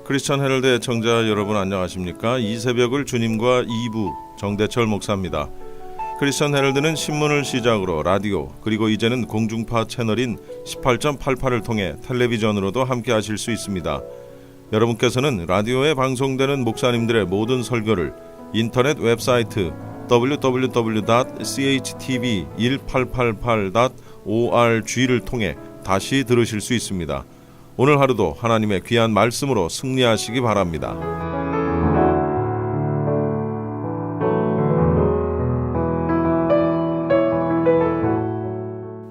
크리스천 헤럴드 애청자 여러분 안녕하십니까? 이 새벽을 주님과 2부 정대철 목사입니다. 크리스천 헤럴드는 신문을 시작으로 라디오 그리고 이제는 공중파 채널인 18.88을 통해 텔레비전으로도 함께 하실 수 있습니다. 여러분께서는 라디오에 방송되는 목사님들의 모든 설교를 인터넷 웹사이트 www.chtv1888.org를 통해 다시 들으실 수 있습니다. 오늘 하루도 하나님의 귀한 말씀으로 승리하시기 바랍니다.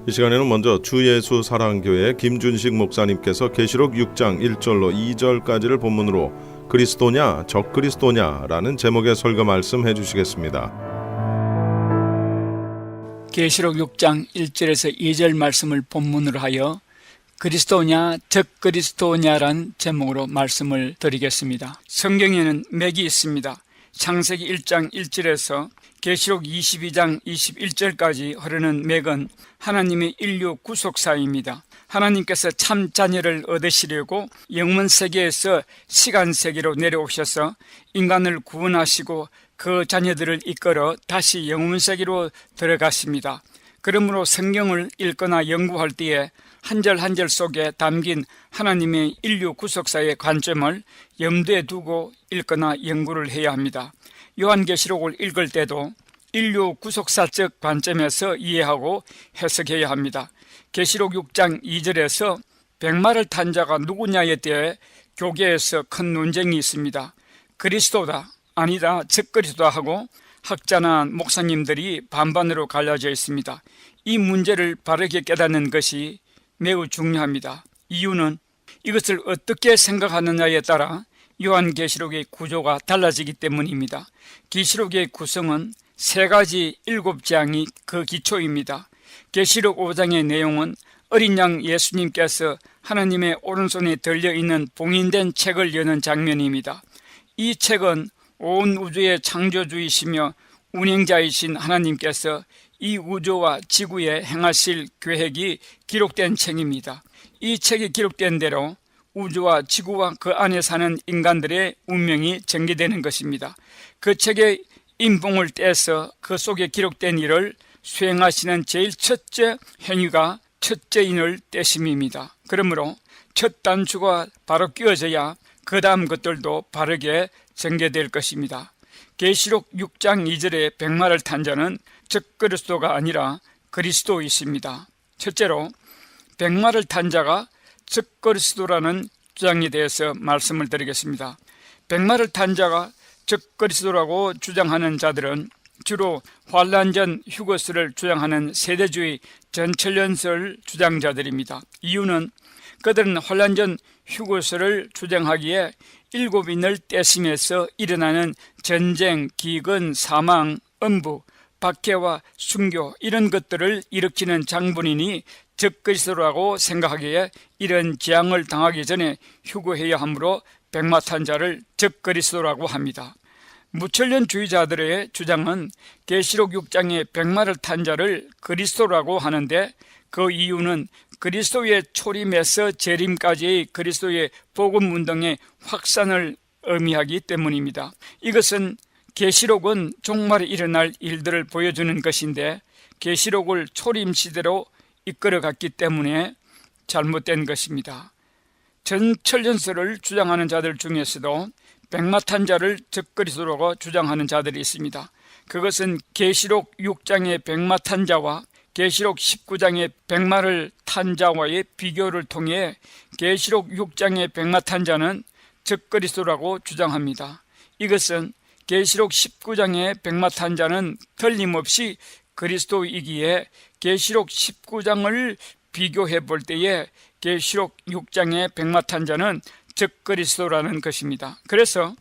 이 시간에는 먼저 주예수 사랑교회 김준식 목사님께서 계시록 6장 1절로 2절까지를 본문으로 그리스도냐 적그리스도냐라는 제목의 설교 말씀해 주시겠습니다. 계시록 6장 1절에서 2절 말씀을 본문으로 하여 그리스도냐 적그리스도냐란 제목으로 말씀을 드리겠습니다. 성경에는 맥이 있습니다. 창세기 1장 1절에서 계시록 22장 21절까지 흐르는 맥은 하나님의 인류 구속사입니다. 하나님께서 참 자녀를 얻으시려고 영문 세계에서 시간 세계로 내려오셔서 인간을 구원하시고 그 자녀들을 이끌어 다시 영문 세계로 들어갔습니다. 그러므로 성경을 읽거나 연구할 때에 한 절 한 절 속에 담긴 하나님의 인류 구속사의 관점을 염두에 두고 읽거나 연구를 해야 합니다. 요한계시록을 읽을 때도 인류 구속사적 관점에서 이해하고 해석해야 합니다. 계시록 6장 2절에서 백마를 탄 자가 누구냐에 대해 교계에서 큰 논쟁이 있습니다. 그리스도다, 아니다, 적그리스도다 하고 학자나 목사님들이 반반으로 갈라져 있습니다. 이 문제를 바르게 깨닫는 것이 매우 중요합니다. 이유는 이것을 어떻게 생각하느냐에 따라 요한계시록의 구조가 달라지기 때문입니다. 계시록의 구성은 3가지 7장이 그 기초입니다. 계시록 5장의 내용은 어린 양 예수님께서 하나님의 오른손에 들려있는 봉인된 책을 여는 장면입니다. 이 책은 온 우주의 창조주이시며 운행자이신 하나님께서 이 우주와 지구에 행하실 계획이 기록된 책입니다. 이 책이 기록된 대로 우주와 지구와 그 안에 사는 인간들의 운명이 전개되는 것입니다. 그 책의 인봉을 떼서 그 속에 기록된 일을 수행하시는 제일 첫째 행위가 첫째인을 떼심입니다. 그러므로 첫 단추가 바로 끼워져야 그 다음 것들도 바르게 전개될 것입니다. 계시록 6장 2절에 백마를 탄 자는 적그리스도가 아니라 그리스도이십니다. 첫째로 백마를 탄 자가 적그리스도라는 주장에 대해서 말씀을 드리겠습니다. 백마를 탄 자가 적그리스도라고 주장하는 자들은 주로 환란전 휴거스를 주장하는 세대주의 전천년설 주장자들입니다. 이유는 그들은 환란전 휴거스를 주장하기에 7인을 떼심에서 일어나는 전쟁, 기근, 사망, 음부, 박해와 순교 이런 것들을 일으키는 장본인이 적그리스도라고 생각하기에 이런 재앙을 당하기 전에 휴거해야 하므로 백마탄 자를 적그리스도라고 합니다. 무천년주의자들의 주장은 계시록 6장의 백마를 탄 자를 그리스도라고 하는데 그 이유는 그리스도의 초림에서 재림까지의 그리스도의 복음운동의 확산을 의미하기 때문입니다. 이것은 계시록은 종말에 일어날 일들을 보여주는 것인데 계시록을 초림시대로 이끌어갔기 때문에 잘못된 것입니다. 전천년설을 주장하는 자들 중에서도 백마탄 자를 적그리스도라고 주장하는 자들이 있습니다. 그것은 계시록 6장의 백마탄 자와 계시록 19장의 백마를 탄 자와의 비교를 통해 계시록 6장의 백마탄 자는 적그리스도라고 주장합니다. 이것은 계시록 19장의 백마탄 자는 틀림없이 그리스도이기에 계시록 19장을 비교해 볼 때에 계시록 6장의 백마탄 자는 적그리스도라는 것입니다. 그래서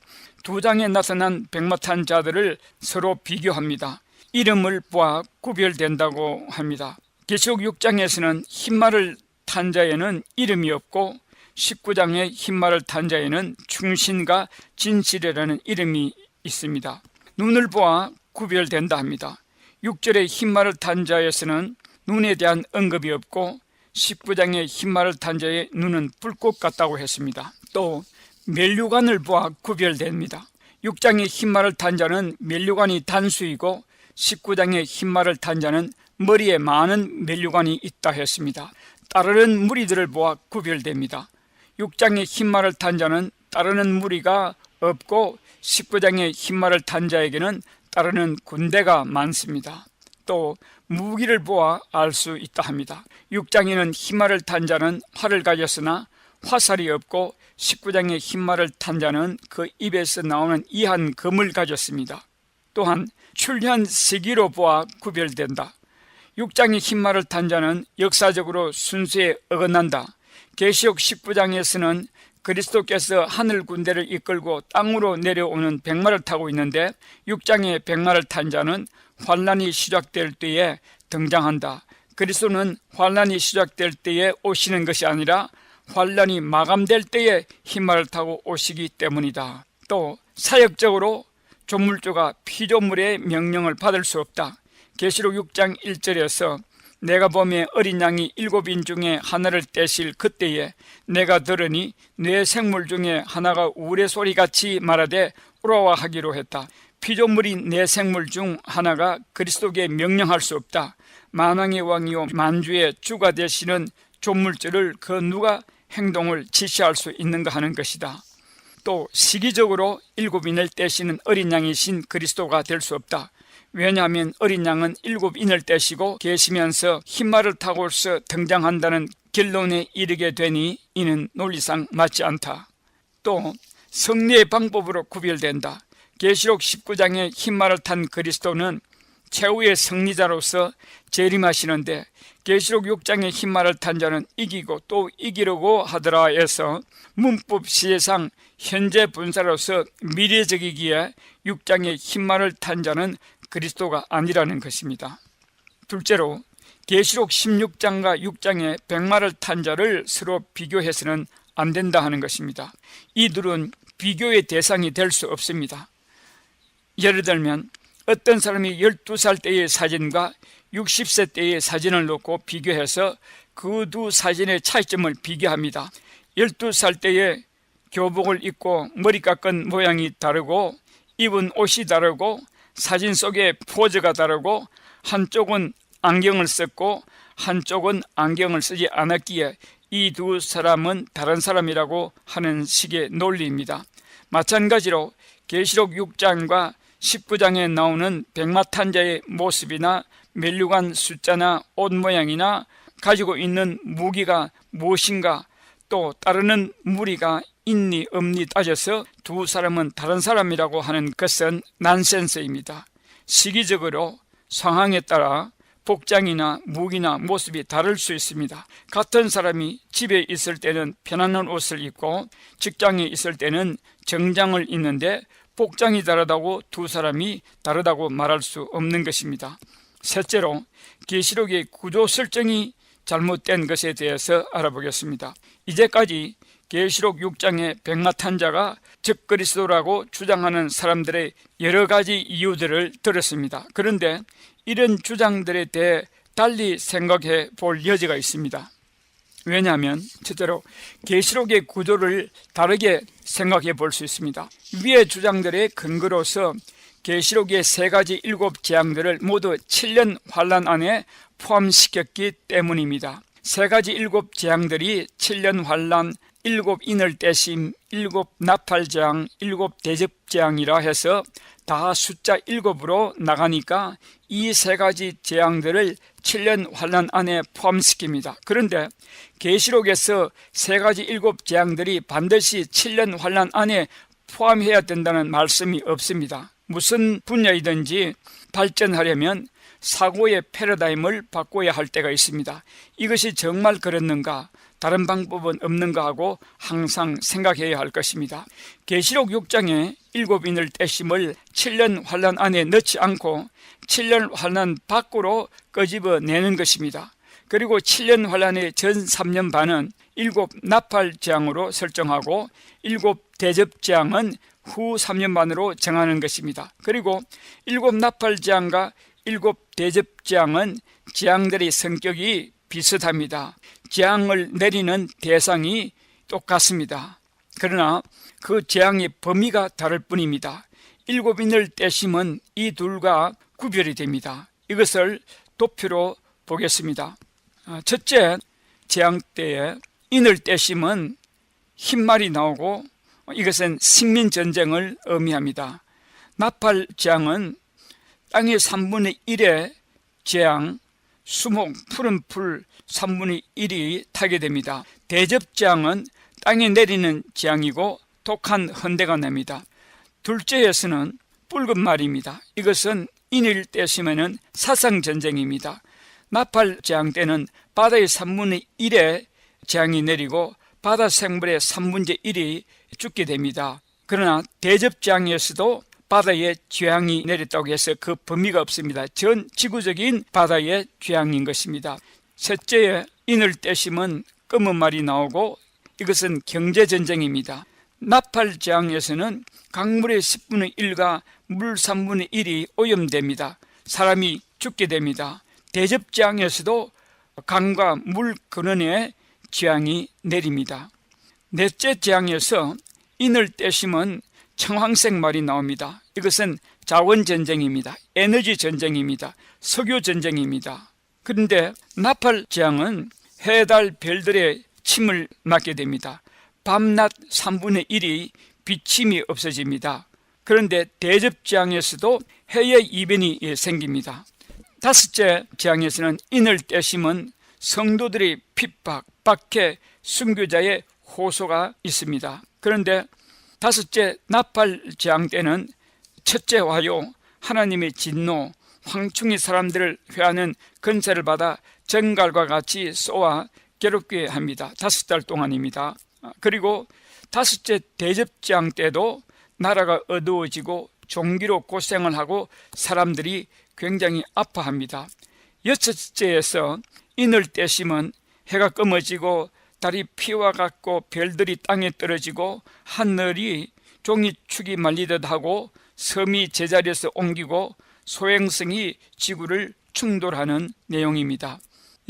2장에 나타난 백마탄 자들을 서로 비교합니다. 이름을 보아 구별된다고 합니다. 계시록 6장에서는 흰말을 탄 자에는 이름이 없고 19장의 흰말을 탄 자에는 충신과 진실이라는 이름이 있습니다. 눈을 보아 구별된다 합니다. 6절의 흰말을 탄 자에서는 눈에 대한 언급이 없고 19장의 흰말을 탄 자의 눈은 불꽃 같다고 했습니다. 또 면류관을 보아 구별됩니다. 6장의 흰말을 탄 자는 면류관이 단수이고 19장의 흰말을 탄 자는 머리에 많은 면류관이 있다 했습니다. 따르는 무리들을 보아 구별됩니다. 6장의 흰말을 탄 자는 따르는 무리가 없고 19장의 흰말을 탄 자에게는 따르는 군대가 많습니다. 또 무기를 보아 알 수 있다 합니다. 6장에는 흰말을 탄 자는 활을 가졌으나 화살이 없고 19장의 흰말을 탄 자는 그 입에서 나오는 이한 검을 가졌습니다. 또한 출현 시기로 보아 구별된다. 6장의 흰말을 탄 자는 역사적으로 순서에 어긋난다. 계시록 19장에서는 그리스도께서 하늘 군대를 이끌고 땅으로 내려오는 백마를 타고 있는데 6장의 백마를 탄 자는 환란이 시작될 때에 등장한다. 그리스도는 환란이 시작될 때에 오시는 것이 아니라 환란이 마감될 때에 흰말을 타고 오시기 때문이다. 또 사역적으로 조물주가 피조물의 명령을 받을 수 없다. 계시록 6장 1절에서 내가 보매 어린 양이 7인 중에 하나를 떼실 그때에 내가 들으니 뇌 생물 중에 하나가 우레소리같이 말하되 오라와 하기로 했다. 피조물인 내 생물 중 하나가 그리스도께 명령할 수 없다. 만왕의 왕이요 만주의 주가 되시는 조물주를 그 누가 행동을 지시할 수 있는가 하는 것이다. 또 시기적으로 7인을 떼시는 어린 양이신 그리스도가 될 수 없다. 왜냐하면 어린 양은 7인을 떼시고 계시면서 흰말을 타고서 등장한다는 결론에 이르게 되니 이는 논리상 맞지 않다. 또 성리의 방법으로 구별된다. 계시록 19장의 흰말을 탄 그리스도는 최후의 승리자로서 재림하시는데 계시록 6장의 흰말을 탄 자는 이기고 또 이기려고 하더라에서 문법 시제상 현재 분사로서 미래적이기에 6장의 흰말을 탄 자는 그리스도가 아니라는 것입니다. 둘째로 계시록 16장과 6장의 백마를 탄 자를 서로 비교해서는 안 된다 하는 것입니다. 이 둘은 비교의 대상이 될 수 없습니다. 예를 들면 어떤 사람이 12살 때의 사진과 60세 때의 사진을 놓고 비교해서 그 두 사진의 차이점을 비교합니다. 12살 때의 교복을 입고 머리 깎은 모양이 다르고 입은 옷이 다르고 사진 속의 포즈가 다르고 한쪽은 안경을 썼고 한쪽은 안경을 쓰지 않았기에 이 두 사람은 다른 사람이라고 하는 식의 논리입니다. 마찬가지로 계시록 6장과 19장에 나오는 백마 탄 자의 모습이나 면류관 숫자나 옷 모양이나 가지고 있는 무기가 무엇인가 또 따르는 무리가 있니 없니 따져서 두 사람은 다른 사람이라고 하는 것은 난센스입니다. 시기적으로 상황에 따라 복장이나 무기나 모습이 다를 수 있습니다. 같은 사람이 집에 있을 때는 편안한 옷을 입고 직장에 있을 때는 정장을 입는데 복장이 다르다고 두 사람이 다르다고 말할 수 없는 것입니다. 셋째로 계시록의 구조 설정이 잘못된 것에 대해서 알아보겠습니다. 이제까지 계시록 6장의 백마 탄 자가 적그리스도라고 주장하는 사람들의 여러 가지 이유들을 들었습니다. 그런데 이런 주장들에 대해 달리 생각해 볼 여지가 있습니다. 왜냐하면 첫째로 계시록의 구조를 다르게 생각해 볼 수 있습니다. 위의 주장들의 근거로서 계시록의 세 가지 7재앙들을 모두 7년 환란 안에 포함시켰기 때문입니다. 세 가지 7재앙들이 7년 환란, 7인을 떼심, 7 나팔재앙, 7 대접재앙이라 해서 다 숫자 7으로 나가니까 이 세 가지 재앙들을 7년 환란 안에 포함시킵니다. 그런데 계시록에서 세 가지 7재앙들이 반드시 7년 환란 안에 포함해야 된다는 말씀이 없습니다. 무슨 분야이든지 발전하려면 사고의 패러다임을 바꿔야 할 때가 있습니다. 이것이 정말 그렇는가? 다른 방법은 없는가 하고 항상 생각해야 할 것입니다. 계시록 6장에 7인을 떼심을 7년 환란 안에 넣지 않고 7년 환란 밖으로 끄집어내는 것입니다. 그리고 7년 환란의 전 3년 반은 7 나팔재앙으로 설정하고 7 대접재앙은 후 3년 반으로 정하는 것입니다. 그리고 7 나팔재앙과 7 대접재앙은 재앙들의 성격이 비슷합니다. 재앙을 내리는 대상이 똑같습니다. 그러나 그 재앙의 범위가 다를 뿐입니다. 7인을 떼심은 이 둘과 구별이 됩니다. 이것을 도표로 보겠습니다. 첫째, 재앙 때에 인을 떼심은 흰말이 나오고 이것은 식민전쟁을 의미합니다. 나팔 재앙은 땅의 3분의 1의 재앙, 수목, 푸른 풀 3분의 1이 타게 됩니다. 대접재앙은 땅에 내리는 재앙이고 독한 헌대가 납니다. 둘째에서는 붉은 말입니다. 이것은 인을 떼시면은 사상전쟁입니다. 나팔 재앙 때는 바다의 3분의 1의 재앙이 내리고 바다 생물의 3분의 1이 죽게 됩니다. 그러나 대접재앙에서도 바다에 재앙이 내렸다고 해서 그 범위가 없습니다. 전 지구적인 바다의 재앙인 것입니다. 셋째에 인을 떼심은 검은 말이 나오고 이것은 경제전쟁입니다. 나팔 재앙에서는 강물의 10분의 1과 물 3분의 1이 오염됩니다. 사람이 죽게 됩니다. 대접재앙에서도 강과 물 근원에 재앙이 내립니다. 넷째 재앙에서 인을 떼심은 청황색 말이 나옵니다. 이것은 자원전쟁입니다. 에너지전쟁입니다. 석유전쟁입니다. 그런데 나팔 재앙은 해달 별들의 침을 맞게 됩니다. 밤낮 3분의 1이 비침이 없어집니다. 그런데 대접재앙에서도 해의 이변이 생깁니다. 다섯째 재앙에서는 인을 떼심은 성도들의 핍박, 박해, 순교자의 호소가 있습니다. 그런데 다섯째 나팔 재앙 때는 첫째 화요, 하나님의 진노, 황충이 사람들을 회하는 건세를 받아 정갈과 같이 쏘아 괴롭게 합니다. 5달 동안입니다. 그리고 다섯째 대접재앙 때도 나라가 어두워지고 종기로 고생을 하고 사람들이 굉장히 아파합니다. 여섯째에서 인을 떼심은 해가 검어지고 달이 피와 같고 별들이 땅에 떨어지고 하늘이 종이축이 말리듯 하고 섬이 제자리에서 옮기고 소행성이 지구를 충돌하는 내용입니다.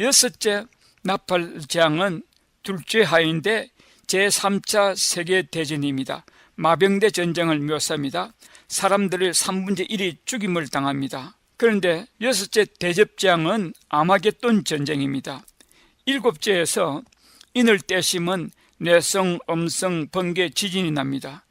여섯째 나팔 재앙은 둘째 하인데 제3차 세계대전입니다. 마병대 전쟁을 묘사합니다. 사람들의 3분의 1이 죽임을 당합니다. 그런데 여섯째 대접재앙은 아마겟돈 전쟁입니다. 일곱째에서 인을 떼심은 뇌성, 음성, 번개, 지진이 납니다.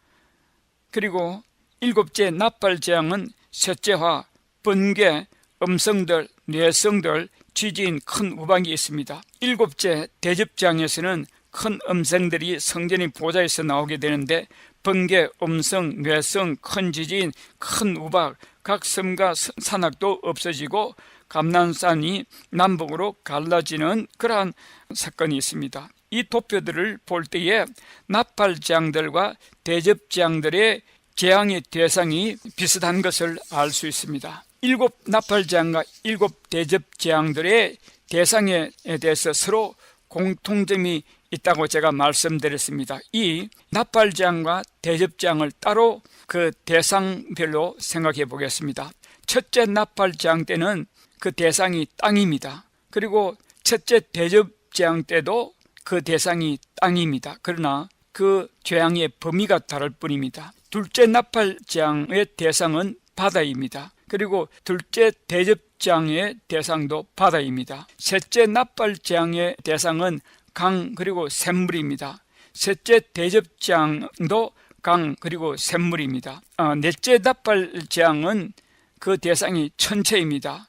그리고 일곱째 나팔 재앙은 셋째화, 번개, 음성들, 뇌성들, 지진, 큰 우박이 있습니다. 일곱째 대접재앙에서는 큰 음성들이 성전의 보좌에서 나오게 되는데 번개, 음성, 뇌성, 큰 지진, 큰 우박, 각 섬과 산악도 없어지고 감난산이 남북으로 갈라지는 그러한 사건이 있습니다. 이 도표들을 볼 때에 나팔 재앙들과 대접 재앙들의 재앙의 대상이 비슷한 것을 알 수 있습니다. 7 나팔 재앙과 7 대접 재앙들의 대상에 대해서 서로 공통점이 있다고 제가 말씀드렸습니다. 이 나팔 재앙과 대접 재앙을 따로 그 대상별로 생각해 보겠습니다. 첫째 나팔 재앙 때는 그 대상이 땅입니다. 그리고 첫째 대접 재앙 때도 그 대상이 땅입니다. 그러나 그 재앙의 범위가 다를 뿐입니다. 둘째 나팔 재앙의 대상은 바다입니다. 그리고 둘째 대접 재앙의 대상도 바다입니다. 셋째 나팔 재앙의 대상은 강 그리고 샘물입니다. 셋째 대접 재앙도 강 그리고 샘물입니다. 넷째 나팔 재앙은 그 대상이 천체입니다.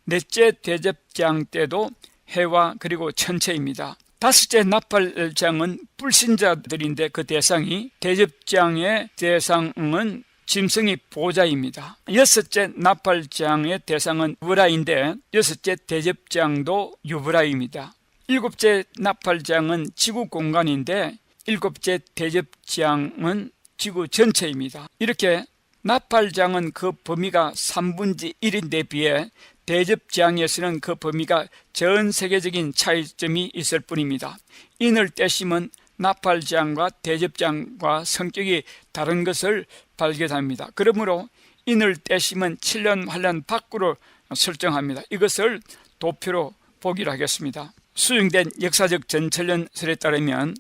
넷째 대접 재앙 때도 해와 그리고 천체입니다. 다섯째 나팔 재앙은 불신자들인데 그 대상이 대접 재앙의 대상은 짐승의 보좌입니다. 여섯째 나팔 재앙의 대상은 유브라인데 여섯째 대접 재앙도 유브라입니다. 일곱째 나팔 재앙은 지구 공간인데 일곱째 대접 재앙은 지구 전체입니다. 이렇게 나팔 재앙은 그 범위가 3분의 1인데 비해 대접 재앙에서는 그 범위가 전 세계적인 차이점이 있을 뿐입니다. 인을 떼심은 나팔 재앙과 대접 재앙과 성격이 다른 것을 발견합니다. 그러므로 인을 떼심은 7년 환란 밖으로 설정합니다. 이것을 도표로 보기로 하겠습니다. 수정된 역사적 전철련설에 따르면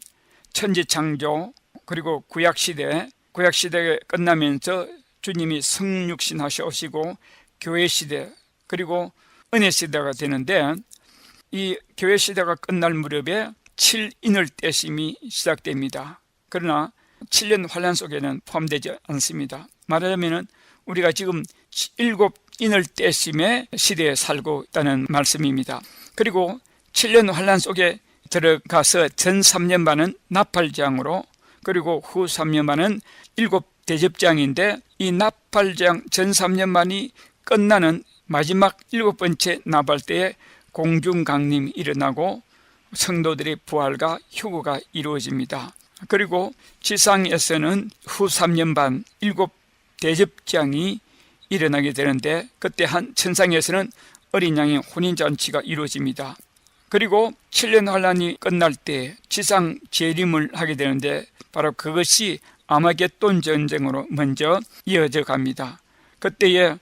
천지창조, 그리고 구약시대가 끝나면서 주님이 성육신 하셔오시고 교회시대 그리고 은혜시대가 되는데, 이 교회시대가 끝날 무렵에 7인을 떼심이 시작됩니다. 그러나 7년 환란 속에는 포함되지 않습니다. 말하자면 우리가 지금 7인을 떼심의 시대에 살고 있다는 말씀입니다. 그리고 7년 환란 속에 들어가서 전 3년 반은 나팔장으로, 그리고 후 3년 반은 7대접장인데, 이 나팔장 전 3년 반이 끝나는 마지막 7번째 나팔 때에 공중강림이 일어나고 성도들의 부활과 휴거가 이루어집니다. 그리고 지상에서는 후 3년 반 7대접장이 일어나게 되는데, 그때 한 천상에서는 어린 양의 혼인잔치가 이루어집니다. 그리고 7년 환란이 끝날 때 지상 재림을 하게 되는데, 바로 그것이 아마겟돈 전쟁으로 먼저 이어져 갑니다. 그때에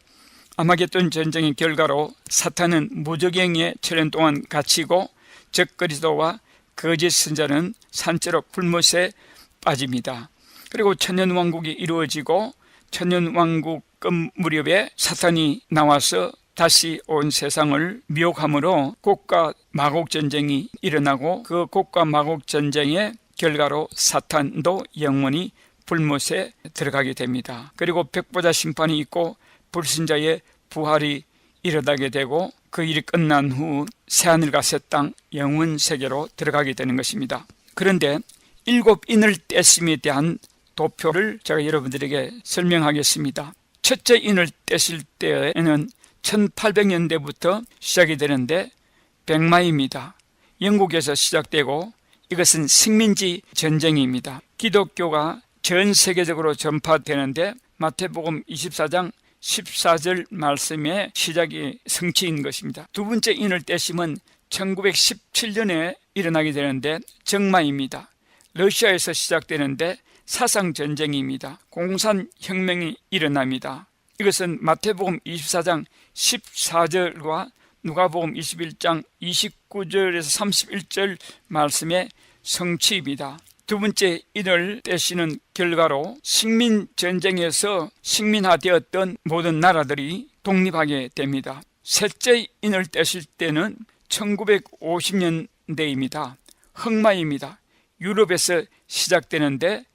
아마겟돈 전쟁의 결과로 사탄은 무적행에 7년 동안 갇히고 적 그리스도와 거짓 선자는 산채로 불못에 빠집니다. 그리고 천년왕국이 이루어지고, 천년왕국 끝 무렵에 사탄이 나와서 다시 온 세상을 미혹함으로 곡과 마곡 전쟁이 일어나고, 그 곡과 마곡 전쟁의 결과로 사탄도 영원히 불못에 들어가게 됩니다. 그리고 백보자 심판이 있고 불신자의 부활이 일어나게 되고, 그 일이 끝난 후 새하늘과 새 땅 영원 세계로 들어가게 되는 것입니다. 그런데 7인을 떼심에 대한 도표를 제가 여러분들에게 설명하겠습니다. 첫째 인을 떼실 때에는 1800년대부터 시작이 되는데 백마입니다. 영국에서 시작되고, 이것은 식민지 전쟁입니다. 기독교가 전 세계적으로 전파되는데 마태복음 24장 14절 말씀의 시작이 성취인 것입니다. 두 번째 인을 떼심은 1917년에 일어나게 되는데 정마입니다. 러시아에서 시작되는데 사상전쟁입니다. 공산혁명이 일어납니다. 이것은 마태복음 24장 14절과 누가복음 21장 29절에서 31절 말씀의 성취입니다. 두 번째 인을 떼시는 결과로 식민전쟁에서 식민화되었던 모든 나라들이 독립하게 됩니다. 셋째 인을 떼실 때는 1950년대입니다. 흑마입니다. 유럽에서 시작되는데,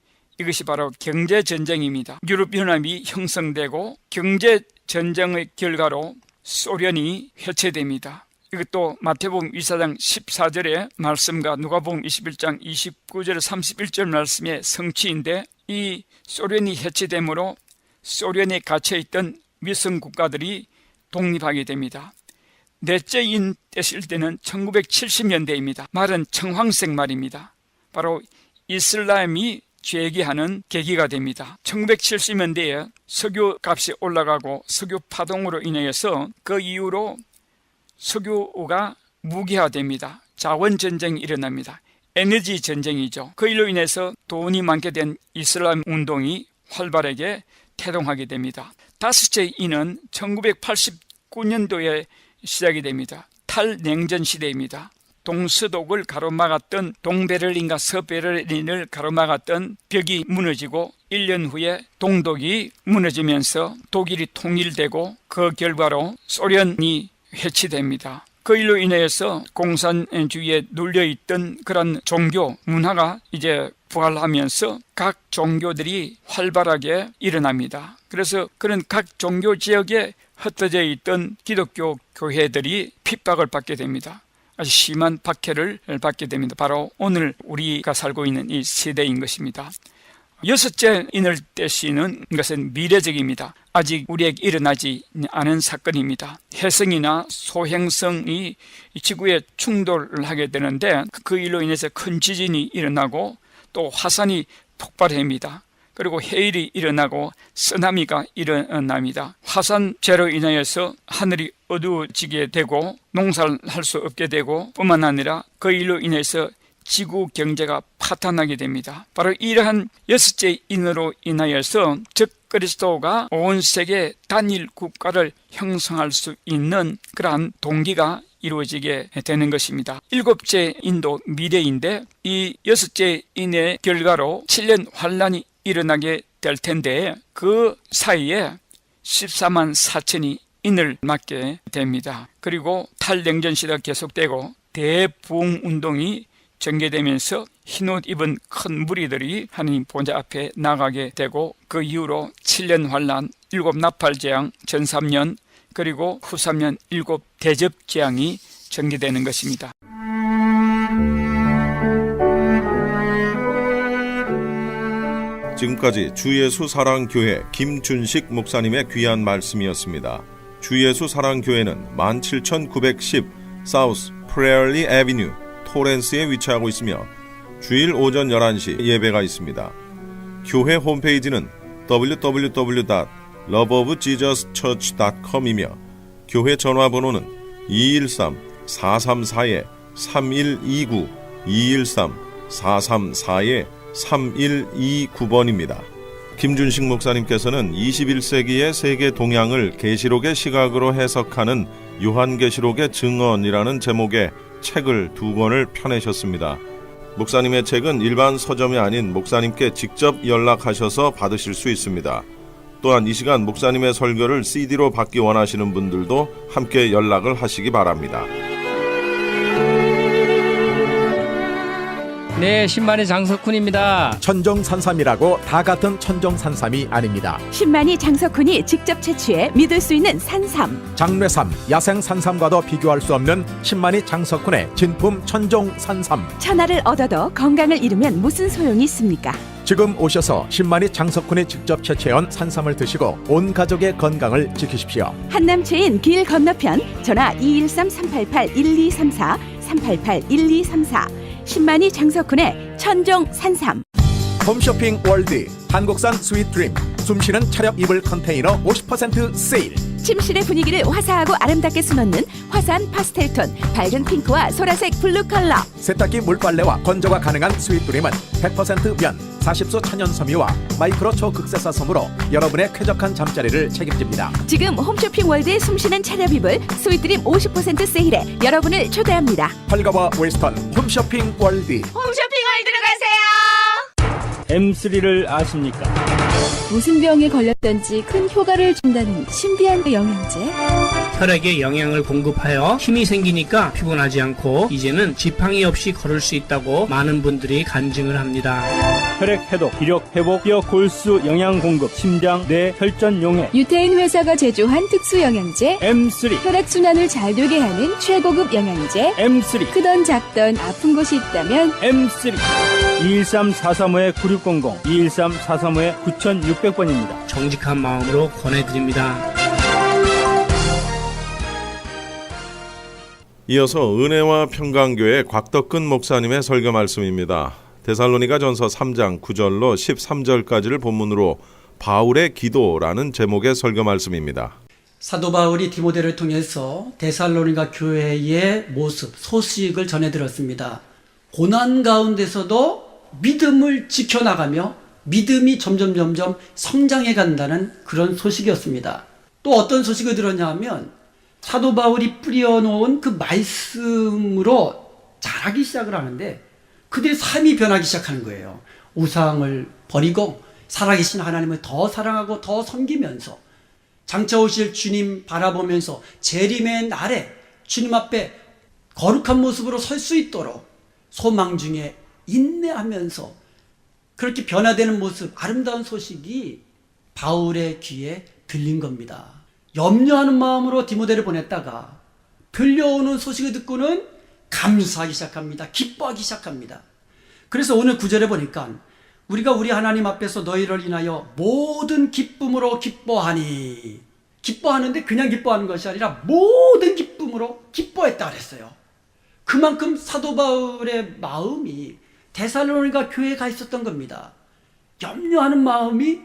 이것이 바로 경제전쟁입니다. 유럽연합이 형성되고 경제전쟁의 결과로 소련이 해체됩니다. 이것도 마태복음 24장 14절의 말씀과 누가복음 21장 29절 31절 말씀의 성취인데, 이 소련이 해체되므로 소련에 갇혀있던 위성 국가들이 독립하게 됩니다. 넷째 인 떼실 때는 1970년대입니다. 말은 청황색 말입니다. 바로 이슬람이 재기하는 계기가 됩니다. 1970년대에 석유 값이 올라가고 석유 파동으로 인해서 그 이후로 석유가 무기화됩니다. 자원 전쟁이 일어납니다. 에너지 전쟁이죠. 그 일로 인해서 돈이 많게 된 이슬람 운동이 활발하게 태동하게 됩니다. 다섯째 인은 1989년도에 시작이 됩니다. 탈냉전 시대입니다. 동서독을 가로막았던 동베를린과 서베를린을 가로막았던 벽이 무너지고 1년 후에 동독이 무너지면서 독일이 통일되고, 그 결과로 소련이 해체됩니다. 그 일로 인해서 공산주의에 눌려있던 그런 종교 문화가 이제 부활하면서 각 종교들이 활발하게 일어납니다. 그래서 그런 각 종교 지역에 흩어져 있던 기독교 교회들이 핍박을 받게 됩니다. 아주 심한 박해를 받게 됩니다. 바로 오늘 우리가 살고 있는 이 세대인 것입니다. 여섯째 인을 떼시는 것은 미래적입니다. 아직 우리에게 일어나지 않은 사건입니다. 혜성이나 소행성이 지구에 충돌을 하게 되는데, 그 일로 인해서 큰 지진이 일어나고 또 화산이 폭발합니다. 그리고 해일이 일어나고 쓰나미가 일어납니다. 화산재로 인하여서 하늘이 어두워지게 되고 농사를 할 수 없게 되고, 뿐만 아니라 그 일로 인해서 지구 경제가 파탄나게 됩니다. 바로 이러한 여섯째 인으로 인하여서 적 그리스도가 온 세계 단일 국가를 형성할 수 있는 그러한 동기가 이루어지게 되는 것입니다. 7째 인도 미래인데 이 6째 인의 결과로 7년 환란이 일어나게 될 텐데 그 사이에 14만 4천이 인을 맞게 됩니다. 그리고 탈냉전 시대가 계속되고 대부흥운동이 전개되면서 흰옷 입은 큰 무리들이 하나님 보좌 앞에 나가게 되고 그 이후로 7년 환란, 7 나팔재앙, 전 3년 그리고 후 3년 7 대접재앙이 전개되는 것입니다. 지금까지 주예수 사랑교회 김준식 목사님의 귀한 말씀이었습니다. 주예수 사랑교회는 17910 사우스 프레얼리 애비뉴 토렌스에 위치하고 있으며 주일 오전 11시 예배가 있습니다. 교회 홈페이지는 www.loveofjesuschurch.com이며 교회 전화번호는 213-434-3129 213-434-3129번입니다. 김준식 목사님께서는 21세기의 세계 동향을 계시록의 시각으로 해석하는 요한계시록의 증언이라는 제목의 책을 2권을 펴내셨습니다. 목사님의 책은 일반 서점이 아닌 목사님께 직접 연락하셔서 받으실 수 있습니다. 또한 이 시간 목사님의 설교를 CD로 받기 원하시는 분들도 함께 연락을 하시기 바랍니다. 네, 신만의 장석훈입니다. 천정산삼이라고 다 같은 천정산삼이 아닙니다. 신만이 장석훈이 직접 채취해 믿을 수 있는 산삼. 장례삼, 야생산삼과도 비교할 수 없는 신만이 장석훈의 진품 천정산삼. 천하를 얻어도 건강을 잃으면 무슨 소용이 있습니까? 지금 오셔서 신만이 장석훈이 직접 채취해온 산삼을 드시고 온 가족의 건강을 지키십시오. 한남체인 길 건너편 전화 213-388-1234 388-1234 신만이 장석훈의 천정 산삼. 홈쇼핑 월드 한국산 스윗 드림 숨쉬는 차렵 이불 컨테이너 50% 세일. 침실의 분위기를 화사하고 아름답게 수놓는 화사한 파스텔톤 밝은 핑크와 소라색 블루 컬러. 세탁기 물빨래와 건조가 가능한 스윗 드림은 100% 면 40소 천연 섬유와 마이크로 초극세사 솜으로 여러분의 쾌적한 잠자리를 책임집니다. 지금 홈쇼핑 월드의 숨쉬는 차렵 이불 스윗드림 50% 세일에 여러분을 초대합니다. 펄가와 웨스턴 홈쇼핑 월드. 홈쇼핑 월드로 가세요. M3를 아십니까? 무슨 병에 걸렸던지 큰 효과를 준다는 신비한 영양제. 혈액에 영양을 공급하여 힘이 생기니까 피곤하지 않고 이제는 지팡이 없이 걸을 수 있다고 많은 분들이 간증을 합니다. 혈액 해독, 기력 회복, 뼈 골수 영양 공급, 심장, 뇌, 혈전 용해. 유태인 회사가 제조한 특수 영양제. M3, 혈액 순환을 잘 되게 하는 최고급 영양제. M3, 크던 작던 아픈 곳이 있다면 M3. 213-435-9600, 213-435-9600번입니다. 정직한 마음으로 권해드립니다. 이어서 은혜와 평강교회 곽덕근 목사님의 설교 말씀입니다. 데살로니가전서 3장 9절로 13절까지를 본문으로 바울의 기도라는 제목의 설교 말씀입니다. 사도 바울이 디모데를 통해서 데살로니가 교회의 모습, 소식을 전해 들었습니다. 고난 가운데서도 믿음을 지켜나가며 믿음이 점점 성장해 간다는 그런 소식이었습니다. 또 어떤 소식을 들었냐 하면 사도 바울이 뿌려놓은 그 말씀으로 자라기 시작을 하는데 그들의 삶이 변하기 시작하는 거예요. 우상을 버리고 살아계신 하나님을 더 사랑하고 더 섬기면서 장차 오실 주님 바라보면서 재림의 날에 주님 앞에 거룩한 모습으로 설 수 있도록 소망 중에 인내하면서 그렇게 변화되는 모습, 아름다운 소식이 바울의 귀에 들린 겁니다. 염려하는 마음으로 디모데를 보냈다가 들려오는 소식을 듣고는 감사하기 시작합니다. 기뻐하기 시작합니다. 그래서 오늘 9절에 보니까 우리가 우리 하나님 앞에서 너희를 인하여 모든 기쁨으로 기뻐하니, 기뻐하는데 그냥 기뻐하는 것이 아니라 모든 기쁨으로 기뻐했다 그랬어요. 그만큼 사도 바울의 마음이 데살로니가 교회에 가 있었던 겁니다. 염려하는 마음이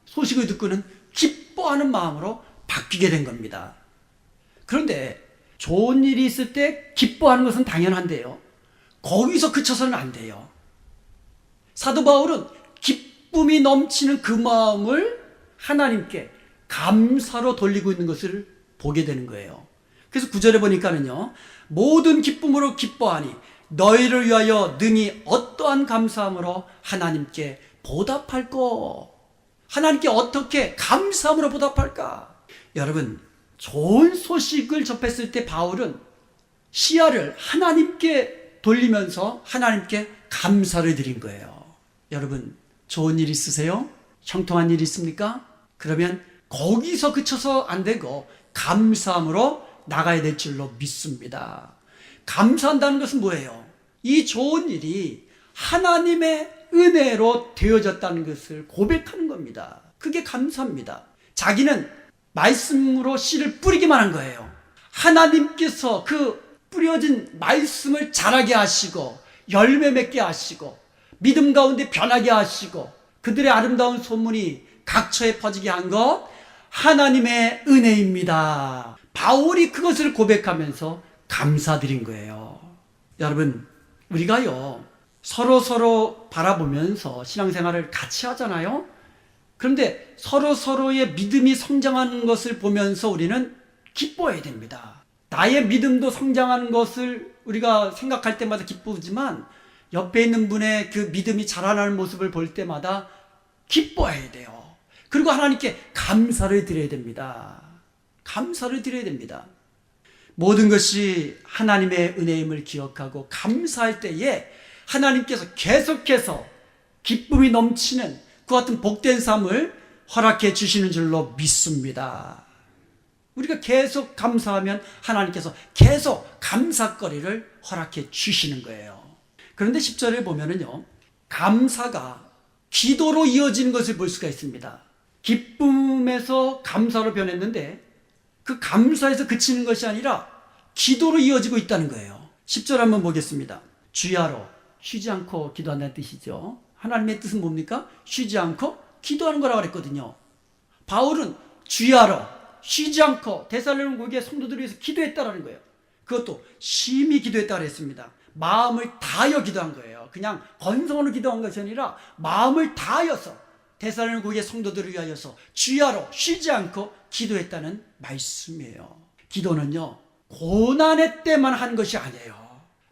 소식을 듣고는 기뻐하는 마음으로 바뀌게 된 겁니다. 그런데 좋은 일이 있을 때 기뻐하는 것은 당연한데요. 거기서 그쳐서는 안 돼요. 사도 바울은 기쁨이 넘치는 그 마음을 하나님께 감사로 돌리고 있는 것을 보게 되는 거예요. 그래서 9절에 보니까는요, 모든 기쁨으로 기뻐하니 너희를 위하여 능히 어떠한 감사함으로 하나님께 보답할까? 하나님께 어떻게 감사함으로 보답할까? 여러분, 좋은 소식을 접했을 때 바울은 시야를 하나님께 돌리면서 하나님께 감사를 드린 거예요. 여러분, 좋은 일 있으세요? 형통한 일 있습니까? 그러면 거기서 그쳐서 안 되고 감사함으로 나가야 될 줄로 믿습니다. 감사한다는 것은 뭐예요? 이 좋은 일이 하나님의 은혜로 되어졌다는 것을 고백하는 겁니다. 그게 감사입니다. 자기는 말씀으로 씨를 뿌리기만 한 거예요. 하나님께서 그 뿌려진 말씀을 자라게 하시고 열매 맺게 하시고 믿음 가운데 변하게 하시고 그들의 아름다운 소문이 각처에 퍼지게 한 것 하나님의 은혜입니다. 바울이 그것을 고백하면서 감사드린 거예요. 여러분, 우리가요 서로 바라보면서 신앙생활을 같이 하잖아요. 그런데 서로의 믿음이 성장하는 것을 보면서 우리는 기뻐해야 됩니다. 나의 믿음도 성장하는 것을 우리가 생각할 때마다 기쁘지만 옆에 있는 분의 그 믿음이 자라나는 모습을 볼 때마다 기뻐해야 돼요. 그리고 하나님께 감사를 드려야 됩니다. 감사를 드려야 됩니다. 모든 것이 하나님의 은혜임을 기억하고 감사할 때에 하나님께서 계속해서 기쁨이 넘치는 그 같은 복된 삶을 허락해 주시는 줄로 믿습니다. 우리가 계속 감사하면 하나님께서 계속 감사거리를 허락해 주시는 거예요. 그런데 10절에 보면은요, 감사가 기도로 이어지는 것을 볼 수가 있습니다. 기쁨에서 감사로 변했는데 그 감사에서 그치는 것이 아니라 기도로 이어지고 있다는 거예요. 10절 한번 보겠습니다. 주야로 쉬지 않고 기도한다는 뜻이죠. 하나님의 뜻은 뭡니까? 쉬지 않고 기도하는 거라고 그랬거든요. 바울은 주야로 쉬지 않고 데살로니가 성도들을 위해서 기도했다라는 거예요. 그것도 심히 기도했다고 했습니다. 마음을 다하여 기도한 거예요. 그냥 건성으로 기도한 것이 아니라 마음을 다하여서 데살로니가 성도들을 위하여서 주야로 쉬지 않고 기도했다는 말씀이에요. 기도는요, 고난의 때만 하는 것이 아니에요.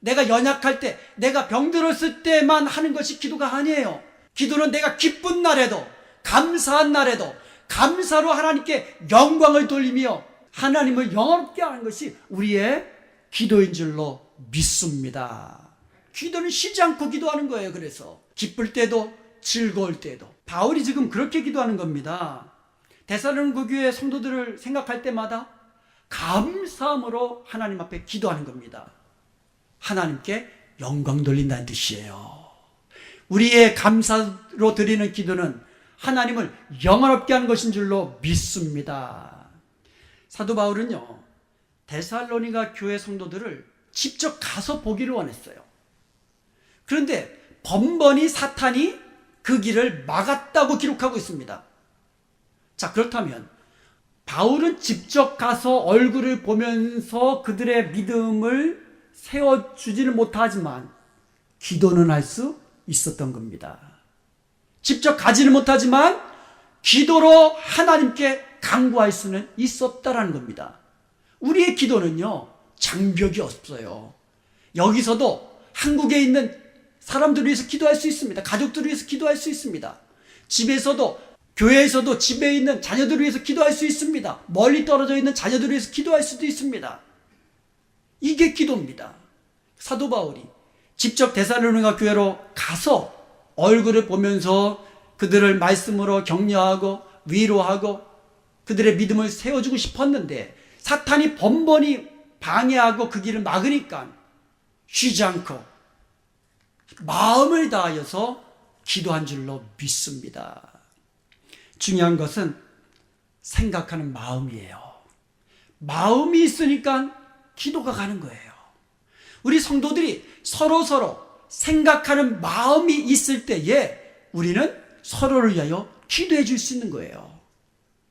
내가 연약할 때, 내가 병들었을 때만 하는 것이 기도가 아니에요. 기도는 내가 기쁜 날에도, 감사한 날에도 감사로 하나님께 영광을 돌리며 하나님을 영화롭게 하는 것이 우리의 기도인 줄로 믿습니다. 기도는 쉬지 않고 기도하는 거예요. 그래서 기쁠 때도 즐거울 때도. 바울이 지금 그렇게 기도하는 겁니다. 데살로니가 교회 성도들을 생각할 때마다 감사함으로 하나님 앞에 기도하는 겁니다. 하나님께 영광 돌린다는 뜻이에요. 우리의 감사로 드리는 기도는 하나님을 영화롭게 하는 것인 줄로 믿습니다. 사도 바울은요, 데살로니가 교회 성도들을 직접 가서 보기를 원했어요. 그런데 번번이 사탄이 그 길을 막았다고 기록하고 있습니다. 자, 그렇다면 바울은 직접 가서 얼굴을 보면서 그들의 믿음을 세워주지는 못하지만 기도는 할 수 있었던 겁니다. 직접 가지는 못하지만 기도로 하나님께 간구할 수는 있었다라는 겁니다. 우리의 기도는요, 장벽이 없어요. 여기서도 한국에 있는 사람들을 위해서 기도할 수 있습니다. 가족들을 위해서 기도할 수 있습니다. 집에서도, 교회에서도 집에 있는 자녀들을 위해서 기도할 수 있습니다. 멀리 떨어져 있는 자녀들을 위해서 기도할 수도 있습니다. 이게 기도입니다. 사도 바울이 직접 데살로니가 교회로 가서 얼굴을 보면서 그들을 말씀으로 격려하고 위로하고 그들의 믿음을 세워주고 싶었는데 사탄이 번번이 방해하고 그 길을 막으니까 쉬지 않고 마음을 다하여서 기도한 줄로 믿습니다. 중요한 것은 생각하는 마음이에요. 마음이 있으니까 기도가 가는 거예요. 우리 성도들이 서로 생각하는 마음이 있을 때에 우리는 서로를 위하여 기도해 줄 수 있는 거예요.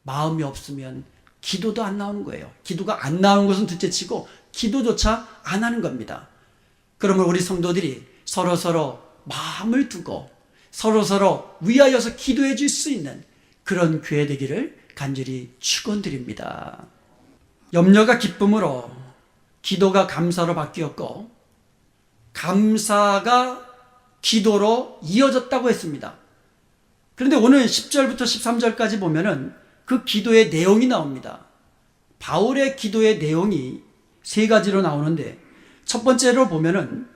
마음이 없으면 기도도 안 나오는 거예요. 기도가 안 나오는 것은 둘째치고 기도조차 안 하는 겁니다. 그러면 우리 성도들이 서로 마음을 두고 서로 위하여서 기도해 줄 수 있는 그런 교회 되기를 간절히 축원드립니다. 염려가 기쁨으로, 기도가 감사로 바뀌었고 감사가 기도로 이어졌다고 했습니다. 그런데 오늘 10절부터 13절까지 보면은 그 기도의 내용이 나옵니다. 바울의 기도의 내용이 세 가지로 나오는데 첫 번째로 보면은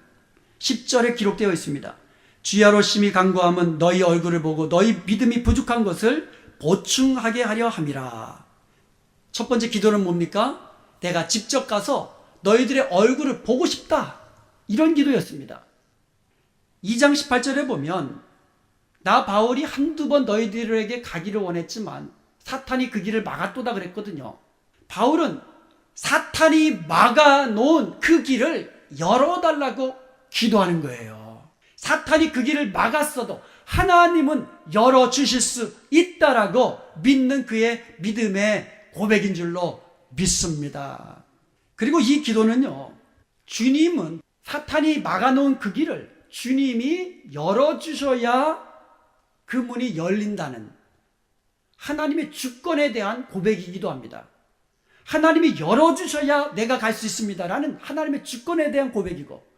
10절에 기록되어 있습니다. 주야로 심히 간구함은 너희 얼굴을 보고 너희 믿음이 부족한 것을 보충하게 하려 함이라. 첫 번째 기도는 뭡니까? 내가 직접 가서 너희들의 얼굴을 보고 싶다. 이런 기도였습니다. 2장 18절에 보면 나 바울이 한두 번 너희들에게 가기를 원했지만 사탄이 그 길을 막았도다 그랬거든요. 바울은 사탄이 막아놓은 그 길을 열어달라고 기도하는 거예요. 사탄이 그 길을 막았어도 하나님은 열어주실 수 있다라고 믿는 그의 믿음의 고백인 줄로 믿습니다. 그리고 이 기도는요, 주님은 사탄이 막아놓은 그 길을 주님이 열어주셔야 그 문이 열린다는 하나님의 주권에 대한 고백이기도 합니다. 하나님이 열어주셔야 내가 갈 수 있습니다라는 하나님의 주권에 대한 고백이고,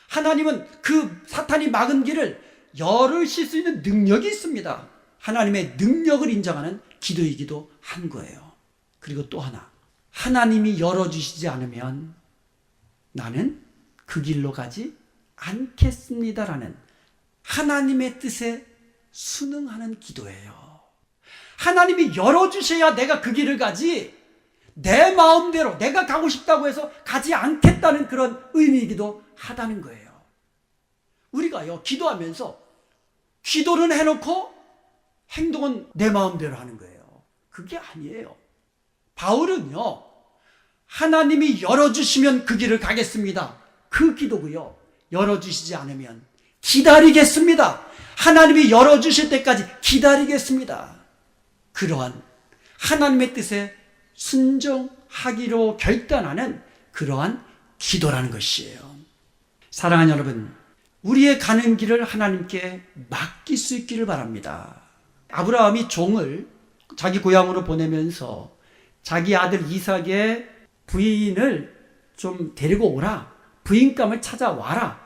하나님은 그 사탄이 막은 길을 열으실 수 있는 능력이 있습니다. 하나님의 능력을 인정하는 기도이기도 한 거예요. 그리고 또 하나, 하나님이 열어주시지 않으면 나는 그 길로 가지 않겠습니다라는 하나님의 뜻에 순응하는 기도예요. 하나님이 열어주셔야 내가 그 길을 가지, 내 마음대로 내가 가고 싶다고 해서 가지 않겠다는 그런 의미이기도 하다는 거예요. 우리가요, 기도하면서 기도는 해놓고 행동은 내 마음대로 하는 거예요. 그게 아니에요. 바울은요, 하나님이 열어주시면 그 길을 가겠습니다. 그 기도고요. 열어주시지 않으면 기다리겠습니다. 하나님이 열어주실 때까지 기다리겠습니다. 그러한 하나님의 뜻에 순종하기로 결단하는 그러한 기도라는 것이에요. 사랑하는 여러분, 우리의 가는 길을 하나님께 맡길 수 있기를 바랍니다. 아브라함이 종을 자기 고향으로 보내면서 자기 아들 이삭의 부인을 좀 데리고 오라, 부인감을 찾아와라,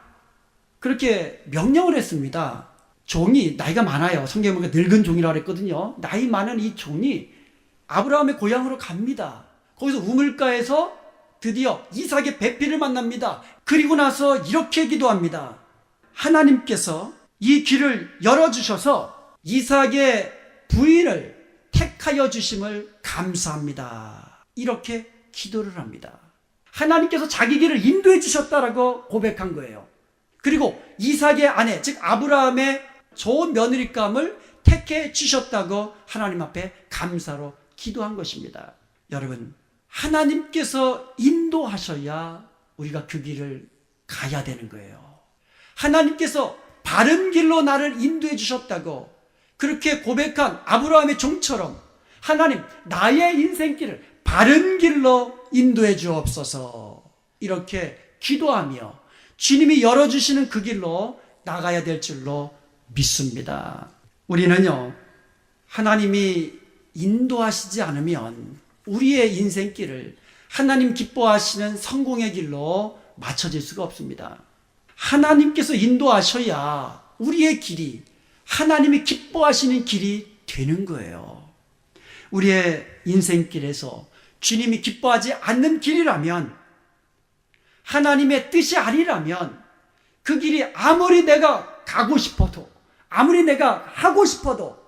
그렇게 명령을 했습니다. 종이 나이가 많아요. 성경에 보니까 늙은 종이라고 했거든요. 나이 많은 이 종이 아브라함의 고향으로 갑니다. 거기서 우물가에서 드디어 이삭의 배필을 만납니다. 그리고 나서 이렇게 기도합니다. 하나님께서 이 길을 열어주셔서 이삭의 부인을 택하여 주심을 감사합니다. 이렇게 기도를 합니다. 하나님께서 자기 길을 인도해 주셨다라고 고백한 거예요. 그리고 이삭의 아내, 즉 아브라함의 좋은 며느리감을 택해 주셨다고 하나님 앞에 감사로 기도한 것입니다. 여러분, 하나님께서 인도하셔야 우리가 그 길을 가야 되는 거예요. 하나님께서 바른 길로 나를 인도해 주셨다고 그렇게 고백한 아브라함의 종처럼 하나님, 나의 인생길을 바른 길로 인도해 주옵소서, 이렇게 기도하며 주님이 열어주시는 그 길로 나가야 될 줄로 믿습니다. 우리는요, 하나님이 인도하시지 않으면 우리의 인생길을 하나님 기뻐하시는 성공의 길로 맞춰질 수가 없습니다. 하나님께서 인도하셔야 우리의 길이 하나님이 기뻐하시는 길이 되는 거예요. 우리의 인생길에서 주님이 기뻐하지 않는 길이라면, 하나님의 뜻이 아니라면 그 길이 아무리 내가 가고 싶어도, 아무리 내가 하고 싶어도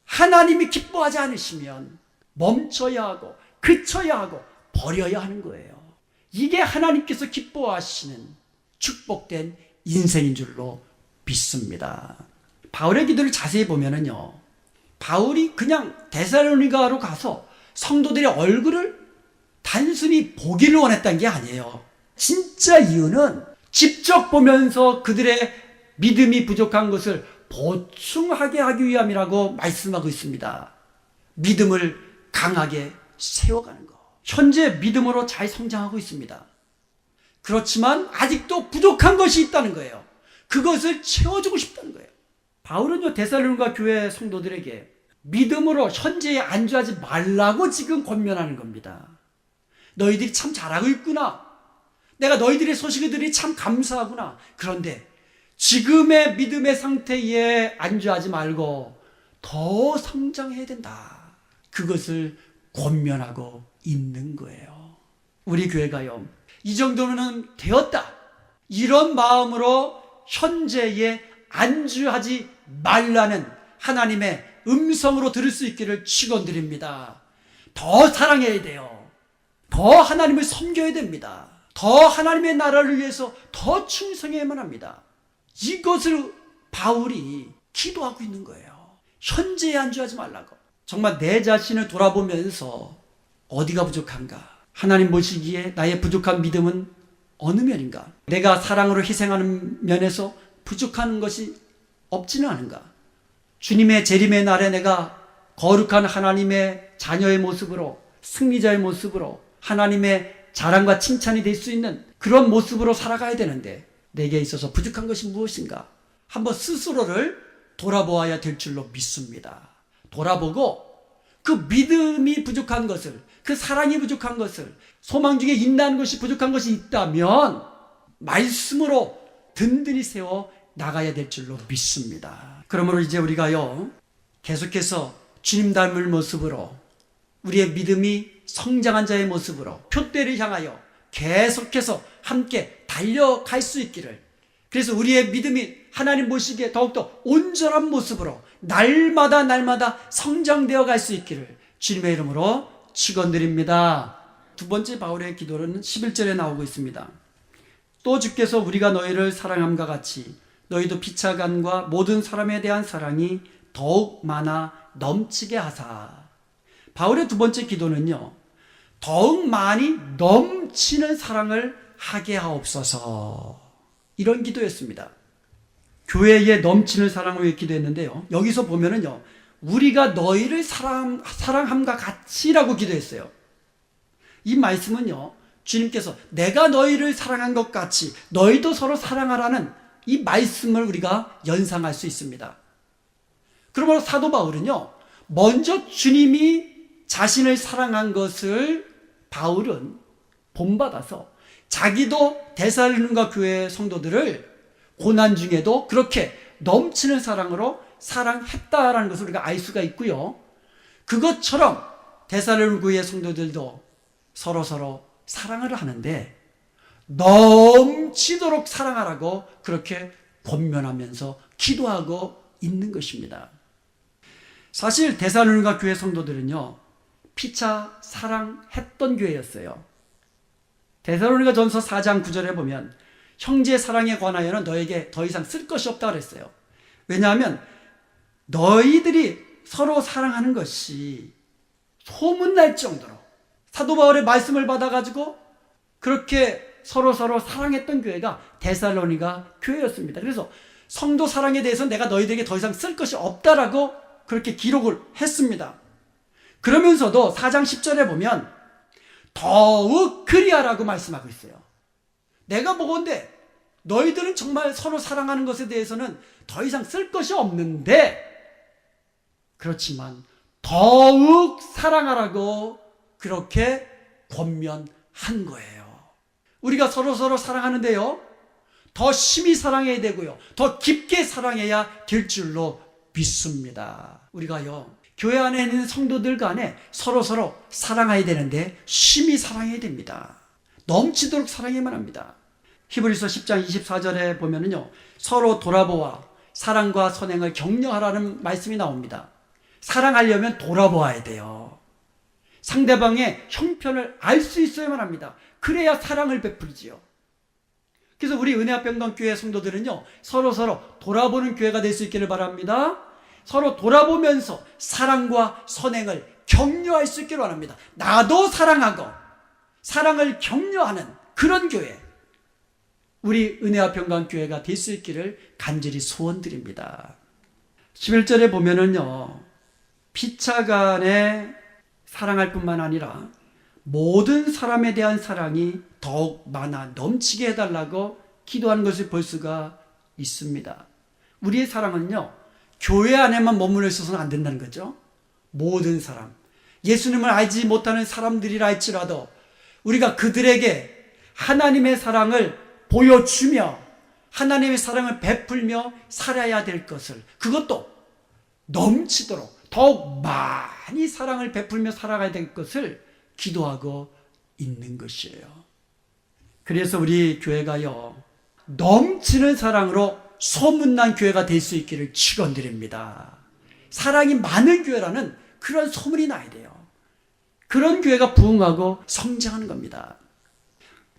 하나님이 기뻐하지 않으시면 멈춰야 하고 그쳐야 하고 버려야 하는 거예요. 이게 하나님께서 기뻐하시는 축복된 인생인 줄로 믿습니다. 바울의 기도를 자세히 보면은요, 바울이 그냥 데살로니가로 가서 성도들의 얼굴을 단순히 보기를 원했다는 게 아니에요. 진짜 이유는 직접 보면서 그들의 믿음이 부족한 것을 보충하게 하기 위함이라고 말씀하고 있습니다. 믿음을 강하게 세워가는 거. 현재 믿음으로 잘 성장하고 있습니다. 그렇지만 아직도 부족한 것이 있다는 거예요. 그것을 채워주고 싶다는 거예요. 바울은요, 데살로니가 교회 성도들에게 믿음으로 현재에 안주하지 말라고 지금 권면하는 겁니다. 너희들이 참 잘하고 있구나. 내가 너희들의 소식을 들으니 참 감사하구나. 그런데 지금의 믿음의 상태에 안주하지 말고 더 성장해야 된다. 그것을 권면하고 있는 거예요. 우리 교회가요, 이 정도는 되었다. 이런 마음으로 현재에 안주하지 말라는 하나님의 음성으로 들을 수 있기를 축원드립니다. 더 사랑해야 돼요. 더 하나님을 섬겨야 됩니다. 더 하나님의 나라를 위해서 더 충성해야만 합니다. 이것을 바울이 기도하고 있는 거예요. 현재에 안주하지 말라고. 정말 내 자신을 돌아보면서 어디가 부족한가? 하나님 보시기에 나의 부족한 믿음은 어느 면인가? 내가 사랑으로 희생하는 면에서 부족한 것이 없지는 않은가? 주님의 재림의 날에 내가 거룩한 하나님의 자녀의 모습으로, 승리자의 모습으로 하나님의 자랑과 칭찬이 될 수 있는 그런 모습으로 살아가야 되는데 내게 있어서 부족한 것이 무엇인가? 한번 스스로를 돌아보아야 될 줄로 믿습니다. 돌아보고 그 믿음이 부족한 것을, 그 사랑이 부족한 것을, 소망 중에 인내하는 것이 부족한 것이 있다면 말씀으로 든든히 세워 나가야 될 줄로 믿습니다. 그러므로 이제 우리가요, 계속해서 주님 닮을 모습으로, 우리의 믿음이 성장한 자의 모습으로 표대를 향하여 계속해서 함께 달려갈 수 있기를, 그래서 우리의 믿음이 하나님 보시기에 더욱더 온전한 모습으로 날마다 성장되어 갈 수 있기를 주님의 이름으로 축원드립니다. 두 번째 바울의 기도는 11절에 나오고 있습니다. 또 주께서 우리가 너희를 사랑함과 같이 너희도 피차간과 모든 사람에 대한 사랑이 더욱 많아 넘치게 하사. 바울의 두 번째 기도는요, 더욱 많이 넘치는 사랑을 하게 하옵소서, 이런 기도였습니다. 교회에 넘치는 사랑을 위해 기도했는데요, 여기서 보면은요, 우리가 너희를 사랑함과 같이라고 기도했어요. 이 말씀은요, 주님께서 내가 너희를 사랑한 것 같이 너희도 서로 사랑하라는 이 말씀을 우리가 연상할 수 있습니다. 그러므로 사도 바울은요, 먼저 주님이 자신을 사랑한 것을 바울은 본받아서 자기도 데살로니가 교회 성도들을 고난 중에도 그렇게 넘치는 사랑으로 사랑했다라는 것을 우리가 알 수가 있고요, 그것처럼 데살로니가 교회 성도들도 서로 사랑을 하는데 넘치도록 사랑하라고 그렇게 권면하면서 기도하고 있는 것입니다. 사실 데살로니가 교회 성도들은요, 피차 사랑했던 교회였어요. 데살로니가 전서 4장 9절에 보면 형제 사랑에 관하여는 너에게 더 이상 쓸 것이 없다 그랬어요. 왜냐하면 너희들이 서로 사랑하는 것이 소문날 정도로 사도 바울의 말씀을 받아가지고 그렇게 서로 사랑했던 교회가 데살로니가 교회였습니다. 그래서 성도 사랑에 대해서 내가 너희들에게 더 이상 쓸 것이 없다라고 그렇게 기록을 했습니다. 그러면서도 4장 10절에 보면 더욱 그리하라고 말씀하고 있어요. 내가 보건대 너희들은 정말 서로 사랑하는 것에 대해서는 더 이상 쓸 것이 없는데, 그렇지만 더욱 사랑하라고 그렇게 권면한 거예요. 우리가 서로 사랑하는데요, 더 심히 사랑해야 되고요, 더 깊게 사랑해야 될 줄로 믿습니다. 우리가요, 교회 안에 있는 성도들 간에 서로 사랑해야 되는데 심히 사랑해야 됩니다. 넘치도록 사랑해야만 합니다. 히브리서 10장 24절에 보면은요, 서로 돌아보아 사랑과 선행을 격려하라는 말씀이 나옵니다. 사랑하려면 돌아보아야 돼요. 상대방의 형편을 알 수 있어야만 합니다. 그래야 사랑을 베풀지요. 그래서 우리 은혜합병동교회 성도들은요, 서로 돌아보는 교회가 될 수 있기를 바랍니다. 서로 돌아보면서 사랑과 선행을 격려할 수 있기를 바랍니다. 나도 사랑하고 사랑을 격려하는 그런 교회, 우리 은혜합병동교회가 될 수 있기를 간절히 소원드립니다. 11절에 보면은요, 피차간에 사랑할 뿐만 아니라 모든 사람에 대한 사랑이 더욱 많아 넘치게 해달라고 기도하는 것을 볼 수가 있습니다. 우리의 사랑은요, 교회 안에만 머물러 있어서는 안 된다는 거죠. 모든 사람, 예수님을 알지 못하는 사람들이라 할지라도 우리가 그들에게 하나님의 사랑을 보여주며 하나님의 사랑을 베풀며 살아야 될 것을, 그것도 넘치도록 더욱 많이 사랑을 베풀며 살아가야 될 것을 기도하고 있는 것이에요. 그래서 우리 교회가요, 넘치는 사랑으로 소문난 교회가 될 수 있기를 축원드립니다. 사랑이 많은 교회라는 그런 소문이 나야 돼요. 그런 교회가 부흥하고 성장하는 겁니다.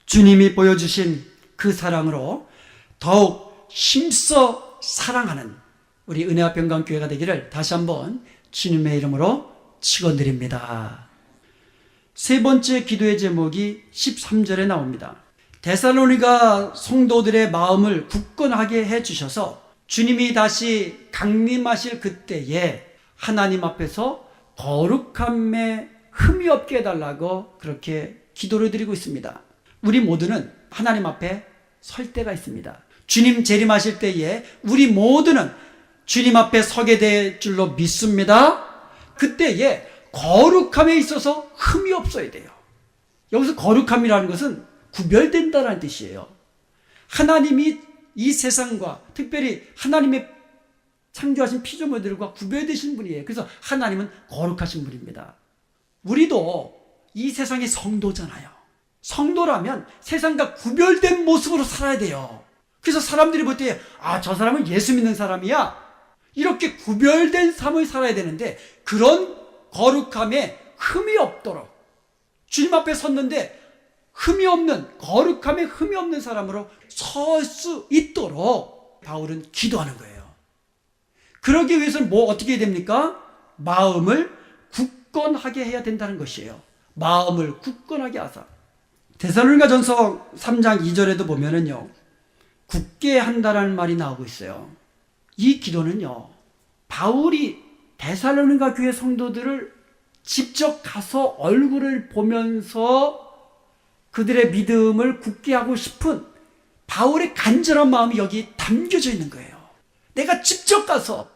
주님이 보여주신 그 사랑으로 더욱 힘써 사랑하는 우리 은혜화평강교회가 되기를 다시 한번 주님의 이름으로 축원드립니다. 세 번째 기도의 제목이 13절에 나옵니다. 데살로니가 성도들의 마음을 굳건하게 해주셔서 주님이 다시 강림하실 그때에 하나님 앞에서 거룩함에 흠이 없게 해달라고 그렇게 기도를 드리고 있습니다. 우리 모두는 하나님 앞에 설 때가 있습니다. 주님 재림하실 때에 우리 모두는 주님 앞에 서게 될 줄로 믿습니다. 그때에 거룩함에 있어서 흠이 없어야 돼요. 여기서 거룩함이라는 것은 구별된다는 뜻이에요. 하나님이 이 세상과 특별히 하나님의 창조하신 피조물들과 구별되신 분이에요. 그래서 하나님은 거룩하신 분입니다. 우리도 이 세상의 성도잖아요. 성도라면 세상과 구별된 모습으로 살아야 돼요. 그래서 사람들이 볼 때 저 사람은 예수 믿는 사람이야, 이렇게 구별된 삶을 살아야 되는데, 그런 거룩함에 흠이 없도록 주님 앞에 섰는데 흠이 없는, 거룩함에 흠이 없는 사람으로 설 수 있도록 바울은 기도하는 거예요. 그러기 위해서는 어떻게 해야 됩니까? 마음을 굳건하게 해야 된다는 것이에요. 마음을 굳건하게 하사. 데살로니가전서 3장 2절에도 보면은요, 굳게 한다라는 말이 나오고 있어요. 이 기도는요, 바울이 데살로니가 교회 성도들을 직접 가서 얼굴을 보면서 그들의 믿음을 굳게 하고 싶은 바울의 간절한 마음이 여기 담겨져 있는 거예요. 내가 직접 가서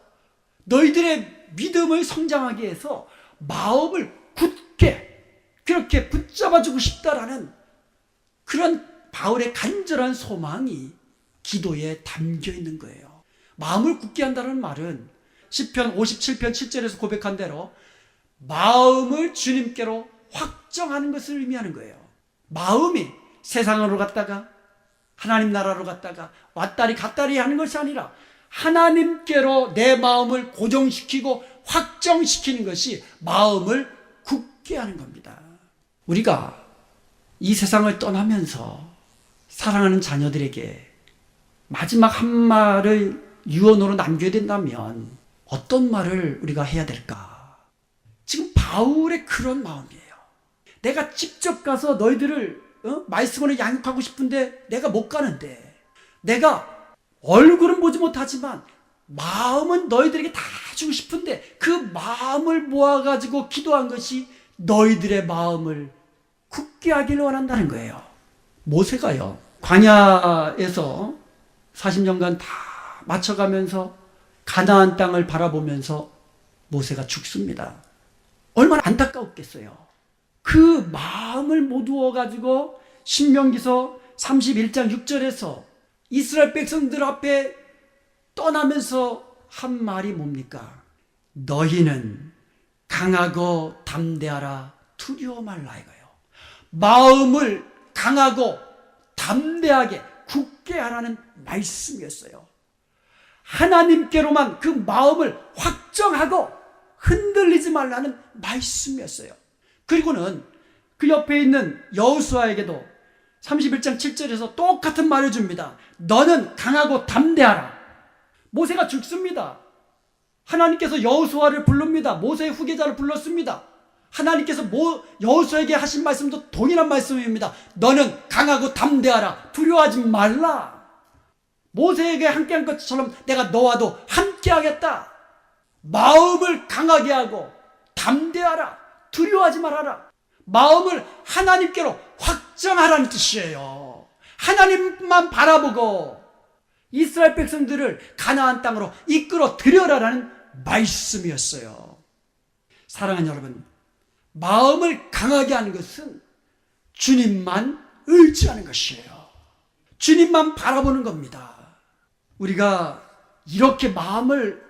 너희들의 믿음을 성장하게 해서 마음을 굳게 그렇게 붙잡아주고 싶다라는 그런 바울의 간절한 소망이 기도에 담겨 있는 거예요. 마음을 굳게 한다는 말은 시편 57편 7절에서 고백한 대로 마음을 주님께로 확정하는 것을 의미하는 거예요. 마음이 세상으로 갔다가 하나님 나라로 갔다가 왔다리 갔다리 하는 것이 아니라 하나님께로 내 마음을 고정시키고 확정시키는 것이 마음을 굳게 하는 겁니다. 우리가 이 세상을 떠나면서 사랑하는 자녀들에게 마지막 한 말을 유언으로 남겨야 된다면 어떤 말을 우리가 해야 될까? 지금 바울의 그런 마음이에요. 내가 직접 가서 너희들을 말씀으로 양육하고 싶은데 내가 못 가는데, 내가 얼굴은 보지 못하지만 마음은 너희들에게 다 주고 싶은데 그 마음을 모아가지고 기도한 것이 너희들의 마음을 굳게 하기를 원한다는 거예요. 모세가요, 광야에서 40년간 다 맞춰가면서 가나안 땅을 바라보면서 모세가 죽습니다. 얼마나 안타까웠겠어요. 그 마음을 모두어가지고 신명기서 31장 6절에서 이스라엘 백성들 앞에 떠나면서 한 말이 뭡니까? 너희는 강하고 담대하라, 두려워 말라 이거예요. 마음을 강하고 담대하게 굳게 하라는 말씀이었어요. 하나님께로만 그 마음을 확정하고 흔들리지 말라는 말씀이었어요. 그리고는 그 옆에 있는 여호수아에게도 31장 7절에서 똑같은 말을 줍니다. 너는 강하고 담대하라. 모세가 죽습니다. 하나님께서 여호수아를 부릅니다. 모세의 후계자를 불렀습니다. 하나님께서 여호수아에게 하신 말씀도 동일한 말씀입니다. 너는 강하고 담대하라. 두려워하지 말라. 모세에게 함께한 것처럼 내가 너와도 함께하겠다. 마음을 강하게 하고 담대하라. 두려워하지 말아라. 마음을 하나님께로 확정하라는 뜻이에요. 하나님만 바라보고 이스라엘 백성들을 가나안 땅으로 이끌어 들여라라는 말씀이었어요. 사랑하는 여러분, 마음을 강하게 하는 것은 주님만 의지하는 것이에요. 주님만 바라보는 겁니다. 우리가 이렇게 마음을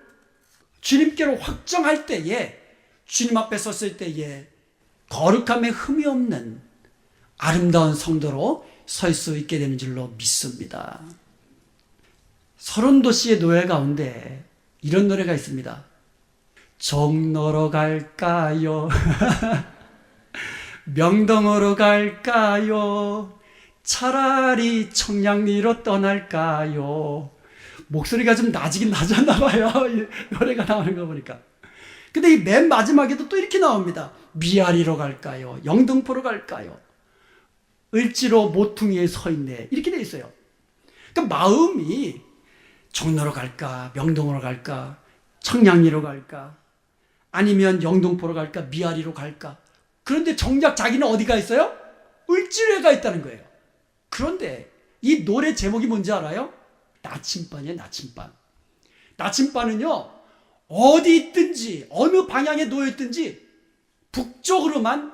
주님께로 확정할 때에, 주님 앞에 섰을 때에 거룩함에 흠이 없는 아름다운 성도로 설 수 있게 되는 줄로 믿습니다. 서른도 씨의 노래 가운데 이런 노래가 있습니다. 종로로 갈까요? 명동으로 갈까요? 차라리 청량리로 떠날까요? 목소리가 좀 낮이긴 낮았나 봐요. 노래가 나오는 거 보니까. 근데 이 맨 마지막에도 또 이렇게 나옵니다. 미아리로 갈까요? 영등포로 갈까요? 을지로 모퉁이에 서 있네. 이렇게 돼 있어요. 그러니까 마음이 종로로 갈까? 명동으로 갈까? 청량리로 갈까? 아니면 영등포로 갈까? 미아리로 갈까? 그런데 정작 자기는 어디가 있어요? 을지로에 가 있다는 거예요. 그런데 이 노래 제목이 뭔지 알아요? 나침반이에요. 나침반. 나침반은요, 어디 있든지 어느 방향에 놓여 있든지 북쪽으로만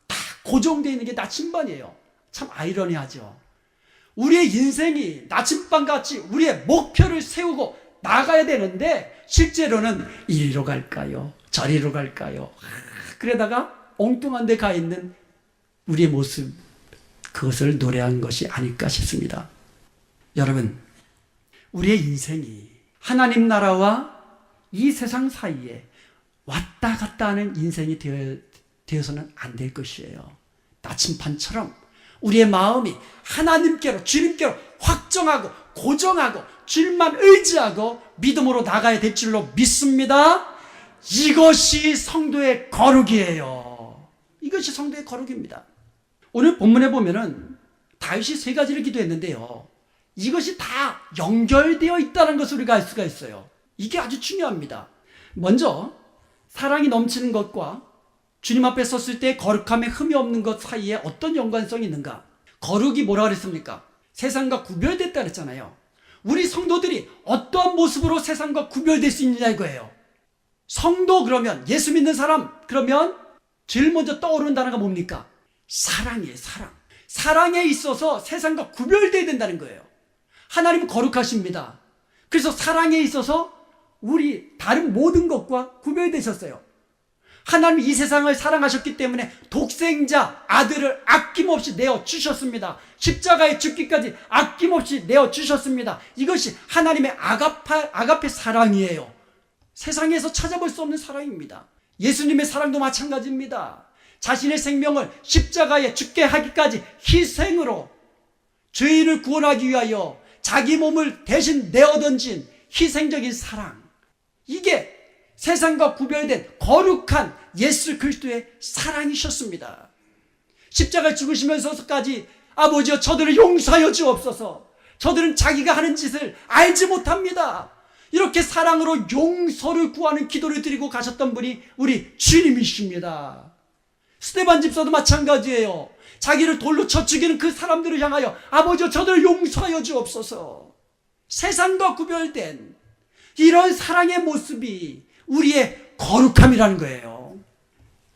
다 고정되어 있는 게 나침반이에요. 참 아이러니하죠. 우리의 인생이 나침반같이 우리의 목표를 세우고 나가야 되는데 실제로는 이리로 갈까요? 저리로 갈까요? 그러다가 엉뚱한 데 가 있는 우리의 모습, 그것을 노래한 것이 아닐까 싶습니다. 여러분, 우리의 인생이 하나님 나라와 이 세상 사이에 왔다 갔다 하는 인생이 되어서는 안 될 것이에요. 나침반처럼 우리의 마음이 하나님께로, 주님께로 확정하고 고정하고 주님만 의지하고 믿음으로 나가야 될 줄로 믿습니다. 이것이 성도의 거룩이에요. 이것이 성도의 거룩입니다. 오늘 본문에 보면은 다윗이 3가지를 기도했는데요, 이것이 다 연결되어 있다는 것을 우리가 알 수가 있어요. 이게 아주 중요합니다. 먼저 사랑이 넘치는 것과 주님 앞에 섰을 때 거룩함에 흠이 없는 것 사이에 어떤 연관성이 있는가? 거룩이 뭐라 그랬습니까? 세상과 구별됐다 그랬잖아요. 우리 성도들이 어떠한 모습으로 세상과 구별될 수 있느냐 이거예요. 성도 그러면, 예수 믿는 사람 그러면 제일 먼저 떠오르는 단어가 뭡니까? 사랑이에요. 사랑. 사랑에 있어서 세상과 구별돼야 된다는 거예요. 하나님은 거룩하십니다. 그래서 사랑에 있어서 우리 다른 모든 것과 구별되셨어요. 하나님이 이 세상을 사랑하셨기 때문에 독생자 아들을 아낌없이 내어주셨습니다. 십자가에 죽기까지 아낌없이 내어주셨습니다. 이것이 하나님의 아가페 사랑이에요. 세상에서 찾아볼 수 없는 사랑입니다. 예수님의 사랑도 마찬가지입니다. 자신의 생명을 십자가에 죽게 하기까지 희생으로 죄인을 구원하기 위하여 자기 몸을 대신 내어던진 희생적인 사랑, 이게 세상과 구별된 거룩한 예수 그리스도의 사랑이셨습니다. 십자가에 죽으시면서까지 아버지여 저들을 용서하여 주옵소서, 저들은 자기가 하는 짓을 알지 못합니다, 이렇게 사랑으로 용서를 구하는 기도를 드리고 가셨던 분이 우리 주님이십니다. 스데반 집사도 마찬가지예요. 자기를 돌로 쳐 죽이는 그 사람들을 향하여 아버지여 저들을 용서하여 주옵소서. 세상과 구별된 이런 사랑의 모습이 우리의 거룩함이라는 거예요.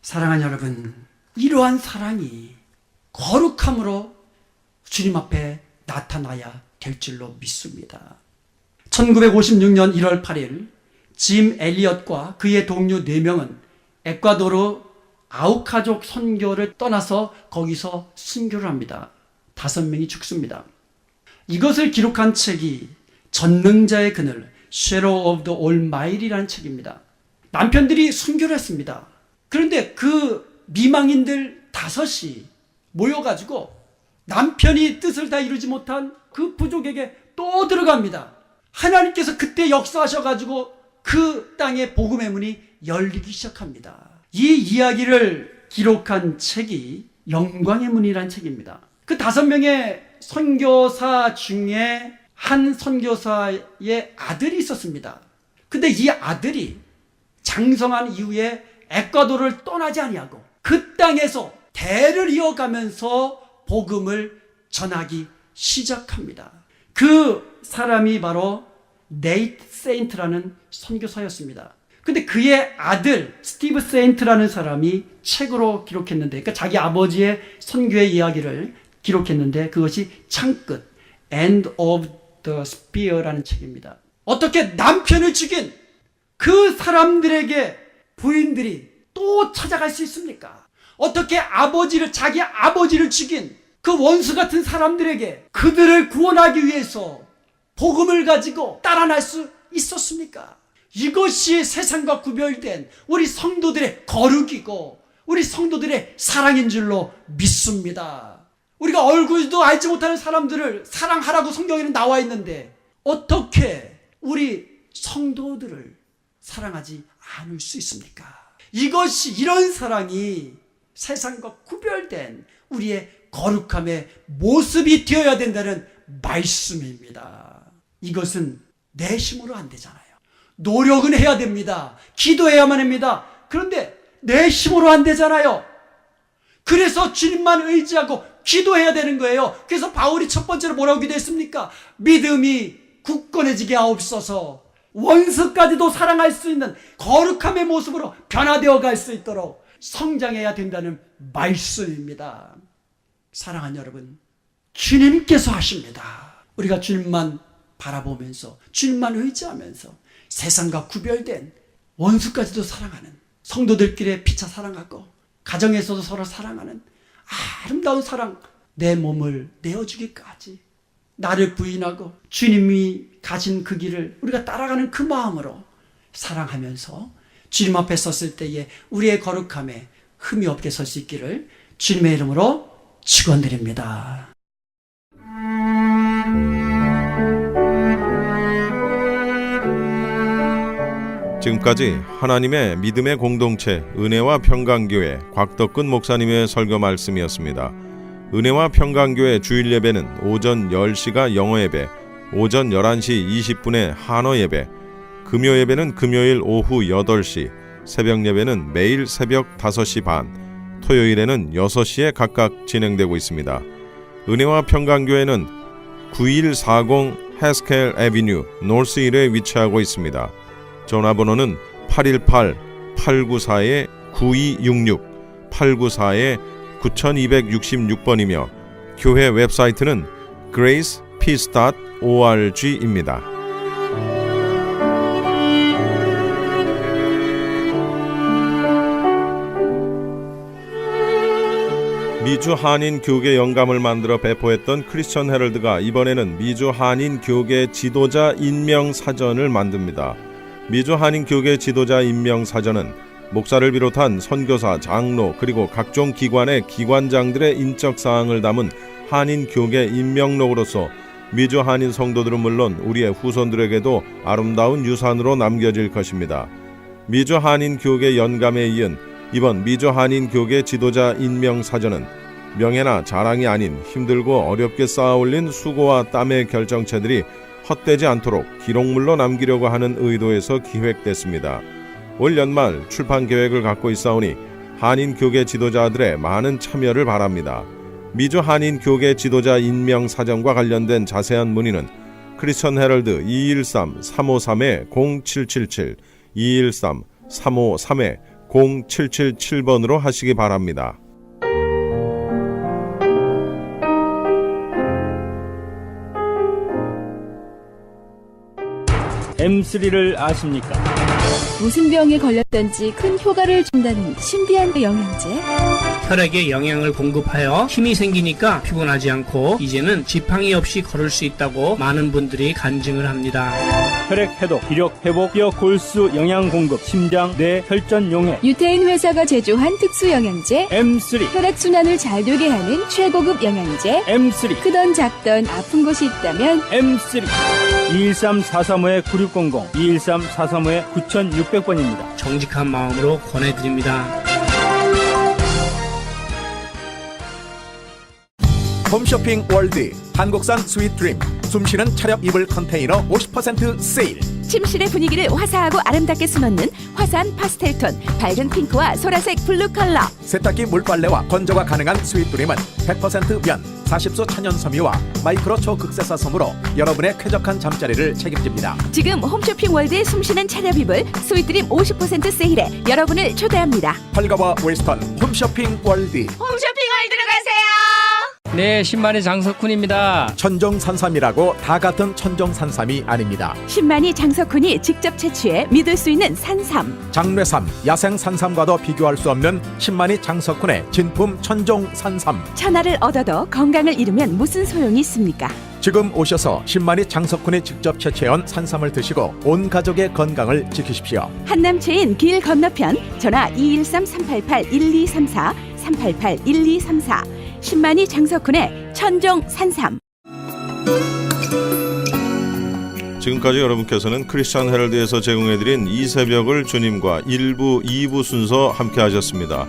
사랑하는 여러분, 이러한 사랑이 거룩함으로 주님 앞에 나타나야 될 줄로 믿습니다. 1956년 1월 8일 짐 엘리엇과 그의 동료 4명은 에콰도르 아우카족 선교를 떠나서 거기서 순교를 합니다. 5명이 죽습니다. 이것을 기록한 책이 전능자의 그늘, Shadow of the Almight이라는 책입니다. 남편들이 순교를 했습니다. 그런데 그 미망인들 5이 모여가지고 남편이 뜻을 다 이루지 못한 그 부족에게 또 들어갑니다. 하나님께서 그때 역사하셔가지고 그 땅의 복음의 문이 열리기 시작합니다. 이 이야기를 기록한 책이 영광의 문이라는 책입니다. 그 5명의 선교사 중에 한 선교사의 아들이 있었습니다. 근데 이 아들이 장성한 이후에 에콰도르를 떠나지 아니하고 그 땅에서 대를 이어가면서 복음을 전하기 시작합니다. 그 사람이 바로 네이트 세인트라는 선교사였습니다. 근데 그의 아들 스티브 세인트라는 사람이 책으로 기록했는데, 그러니까 자기 아버지의 선교의 이야기를 기록했는데, 그것이 창끝 End of the Spear라는 책입니다. 어떻게 남편을 죽인 그 사람들에게 부인들이 또 찾아갈 수 있습니까? 어떻게 자기 아버지를 죽인 그 원수 같은 사람들에게 그들을 구원하기 위해서 복음을 가지고 따라날 수 있었습니까? 이것이 세상과 구별된 우리 성도들의 거룩이고 우리 성도들의 사랑인 줄로 믿습니다. 우리가 얼굴도 알지 못하는 사람들을 사랑하라고 성경에는 나와 있는데 어떻게 우리 성도들을 사랑하지 않을 수 있습니까? 이런 사랑이 세상과 구별된 우리의 거룩함의 모습이 되어야 된다는 말씀입니다. 이것은 내 힘으로 안 되잖아요. 노력은 해야 됩니다. 기도해야만 합니다. 그런데 내 힘으로 안 되잖아요. 그래서 주님만 의지하고 기도해야 되는 거예요. 그래서 바울이 첫 번째로 뭐라고 기도했습니까? 믿음이 굳건해지게 하옵소서. 원수까지도 사랑할 수 있는 거룩함의 모습으로 변화되어 갈 수 있도록 성장해야 된다는 말씀입니다. 사랑하는 여러분, 주님께서 하십니다. 우리가 주님만 바라보면서 주님만 의지하면서 세상과 구별된 원수까지도 사랑하는, 성도들끼리 피차 사랑하고 가정에서도 서로 사랑하는 아름다운 사랑, 내 몸을 내어주기까지 나를 부인하고 주님이 가신 그 길을 우리가 따라가는 그 마음으로 사랑하면서 주님 앞에 섰을 때에 우리의 거룩함에 흠이 없게 설 수 있기를 주님의 이름으로 축원드립니다. 지금까지 하나님의 믿음의 공동체 은혜와 평강교회 곽덕근 목사님의 설교 말씀이었습니다. 은혜와 평강교회 주일 예배는 오전 10시가 영어 예배, 오전 11시 20분에 한어 예배, 금요 예배는 금요일 오후 8시, 새벽 예배는 매일 새벽 5시 반, 토요일에는 6시에 각각 진행되고 있습니다. 은혜와 평강교회는 9140 해스켈 애비뉴 노스 1에 위치하고 있습니다. 전화번호는 818-894-9266, 894-9266번이며 교회 웹사이트는 gracepeace.org입니다. 미주 한인 교계 영감을 만들어 배포했던 크리스천 헤럴드가 이번에는 미주 한인 교계 지도자 임명 사전을 만듭니다. 미주 한인 교계 지도자 임명 사전은 목사를 비롯한 선교사, 장로 그리고 각종 기관의 기관장들의 인적 사항을 담은 한인 교계 임명록으로서 미주 한인 성도들은 물론 우리의 후손들에게도 아름다운 유산으로 남겨질 것입니다. 미주 한인 교계 연감에 이은 이번 미주 한인 교계 지도자 임명 사전은 명예나 자랑이 아닌 힘들고 어렵게 쌓아올린 수고와 땀의 결정체들이 헛되지 않도록 기록물로 남기려고 하는 의도에서 기획됐습니다. 올 연말 출판 계획을 갖고 있사오니 한인 교계 지도자들의 많은 참여를 바랍니다. 미주 한인 교계 지도자 임명 사정과 관련된 자세한 문의는 크리스천 헤럴드 213-353-0777, 213-353-0777번으로 하시기 바랍니다. M3를 아십니까? 무슨 병에 걸렸던지 큰 효과를 준다는 신비한 영양제. 혈액에 영양을 공급하여 힘이 생기니까 피곤하지 않고 이제는 지팡이 없이 걸을 수 있다고 많은 분들이 간증을 합니다. 혈액 해독, 기력 회복, 뼈 골수 영양 공급, 심장, 뇌, 혈전 용해. 유태인 회사가 제조한 특수 영양제. M3, 혈액 순환을 잘 되게 하는 최고급 영양제. M3, 크던 작던 아픈 곳이 있다면 M3. 213-435-9600, 213-435-9600번입니다. 정직한 마음으로 권해드립니다. 홈쇼핑 월드 한국산 스윗드림 숨쉬는 차렵 이불 컨테이너 50% 세일. 침실의 분위기를 화사하고 아름답게 수놓는 화산 파스텔톤, 밝은 핑크와 소라색 블루 컬러. 세탁기 물빨래와 건조가 가능한 스윗드림은 100% 면 40수 천연 섬유와 마이크로 초극세사 솜으로 여러분의 쾌적한 잠자리를 책임집니다. 지금 홈쇼핑 월드의 숨쉬는 차려입을 스윗드림 50% 세일에 여러분을 초대합니다. 펄가와 웨스턴 홈쇼핑 월드. 홈쇼핑 월드로 가세요. 네, 신만의 장석훈입니다. 천정산삼이라고 다 같은 천정산삼이 아닙니다. 신만이 장석훈이 직접 채취해 믿을 수 있는 산삼. 장뇌삼, 야생산삼과도 비교할 수 없는 신만이 장석훈의 진품 천정산삼. 천하를 얻어도 건강을 잃으면 무슨 소용이 있습니까? 지금 오셔서 신만이 장석훈이 직접 채취해온 산삼을 드시고 온 가족의 건강을 지키십시오. 한남체인 길 건너편 전화 213-388-1234 388-1234 신만이 장석훈의 천정 산삼. 지금까지 여러분께서는 크리스천 헤럴드에서 제공해드린 이 새벽을 주님과 1부, 2부 순서 함께 하셨습니다.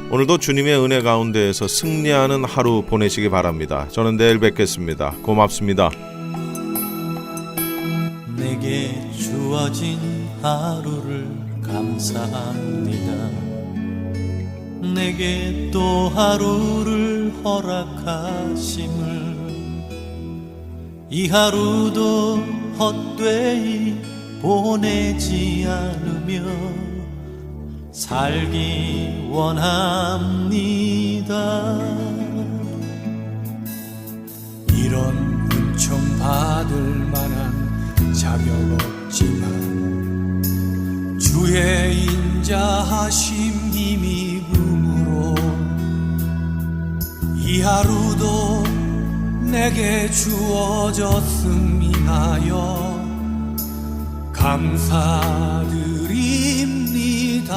오늘도 주님의 은혜 가운데에서 승리하는 하루 보내시기 바랍니다. 저는 내일 뵙겠습니다. 고맙습니다. 내게 주어진 하루를 감사합니다. 내게 또 하루를 허락하심을, 이 하루도 헛되이 보내지 않으며 살기 원합니다. 이런 은총 받을 만한 자격 없지만 주의 인자하심 힘입음으로 이 하루도 내게 주어졌음 인하여 감사드립니다.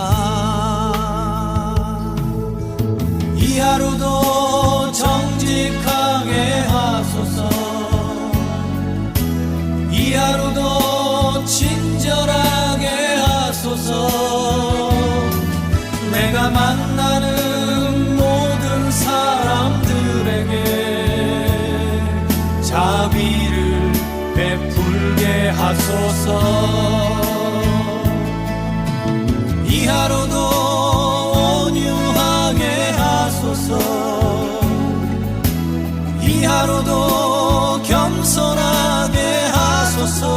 이 하루도 정직하게 하소서. 이 하루도 친절하게 하소서. 내가 만나는 모든 사람들에게 자비를 베풀게 하소서. 이 하루도 온유하게 하소서. 이 하루도 겸손하게 하소서.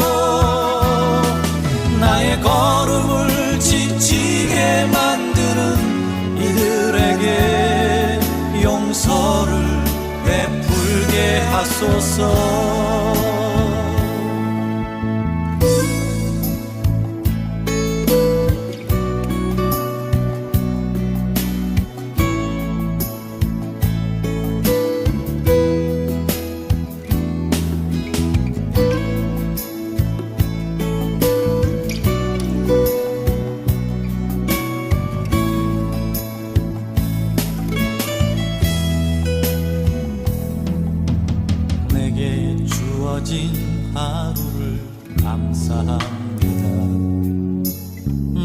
나의 걸음을 지치게 만드는 이들에게 용서를 베풀게 하소서. 내게 주어진 하루를 감사합니다.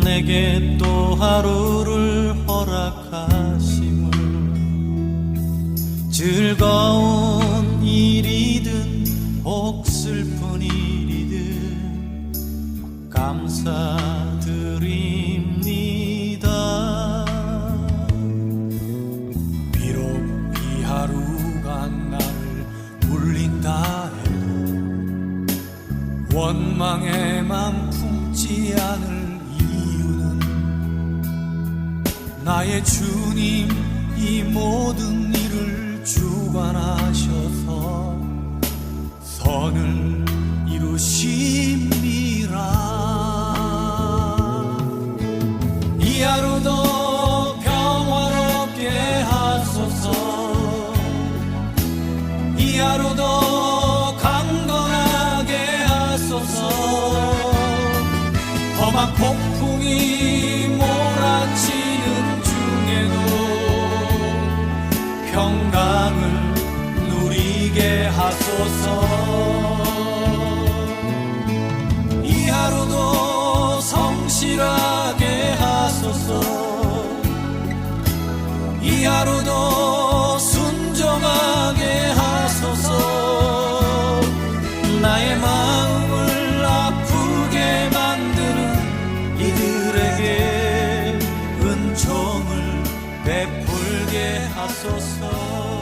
내게 또 하루를 허락하심을, 즐거운 일이든 혹슬픈 일이든 감사드립니다. 비록 이 하루가 나를 울린다 해도 원망의 맘 품지 않을 이유는 나의 주님 이 모든 일을 주관하셔서 선을 이루심이라. 이 하루도 평화롭게 하소서. 이 하루도 강건하게 하소서. 험한 폭풍이 몰아치는 중에도 평강을 누리게 하소서. 이 하루도 성실하게 하소서. 이 하루도 순종하게 하소서. 나의 마음을 아프게 만드는 이들에게 은총을 베풀게 하소서.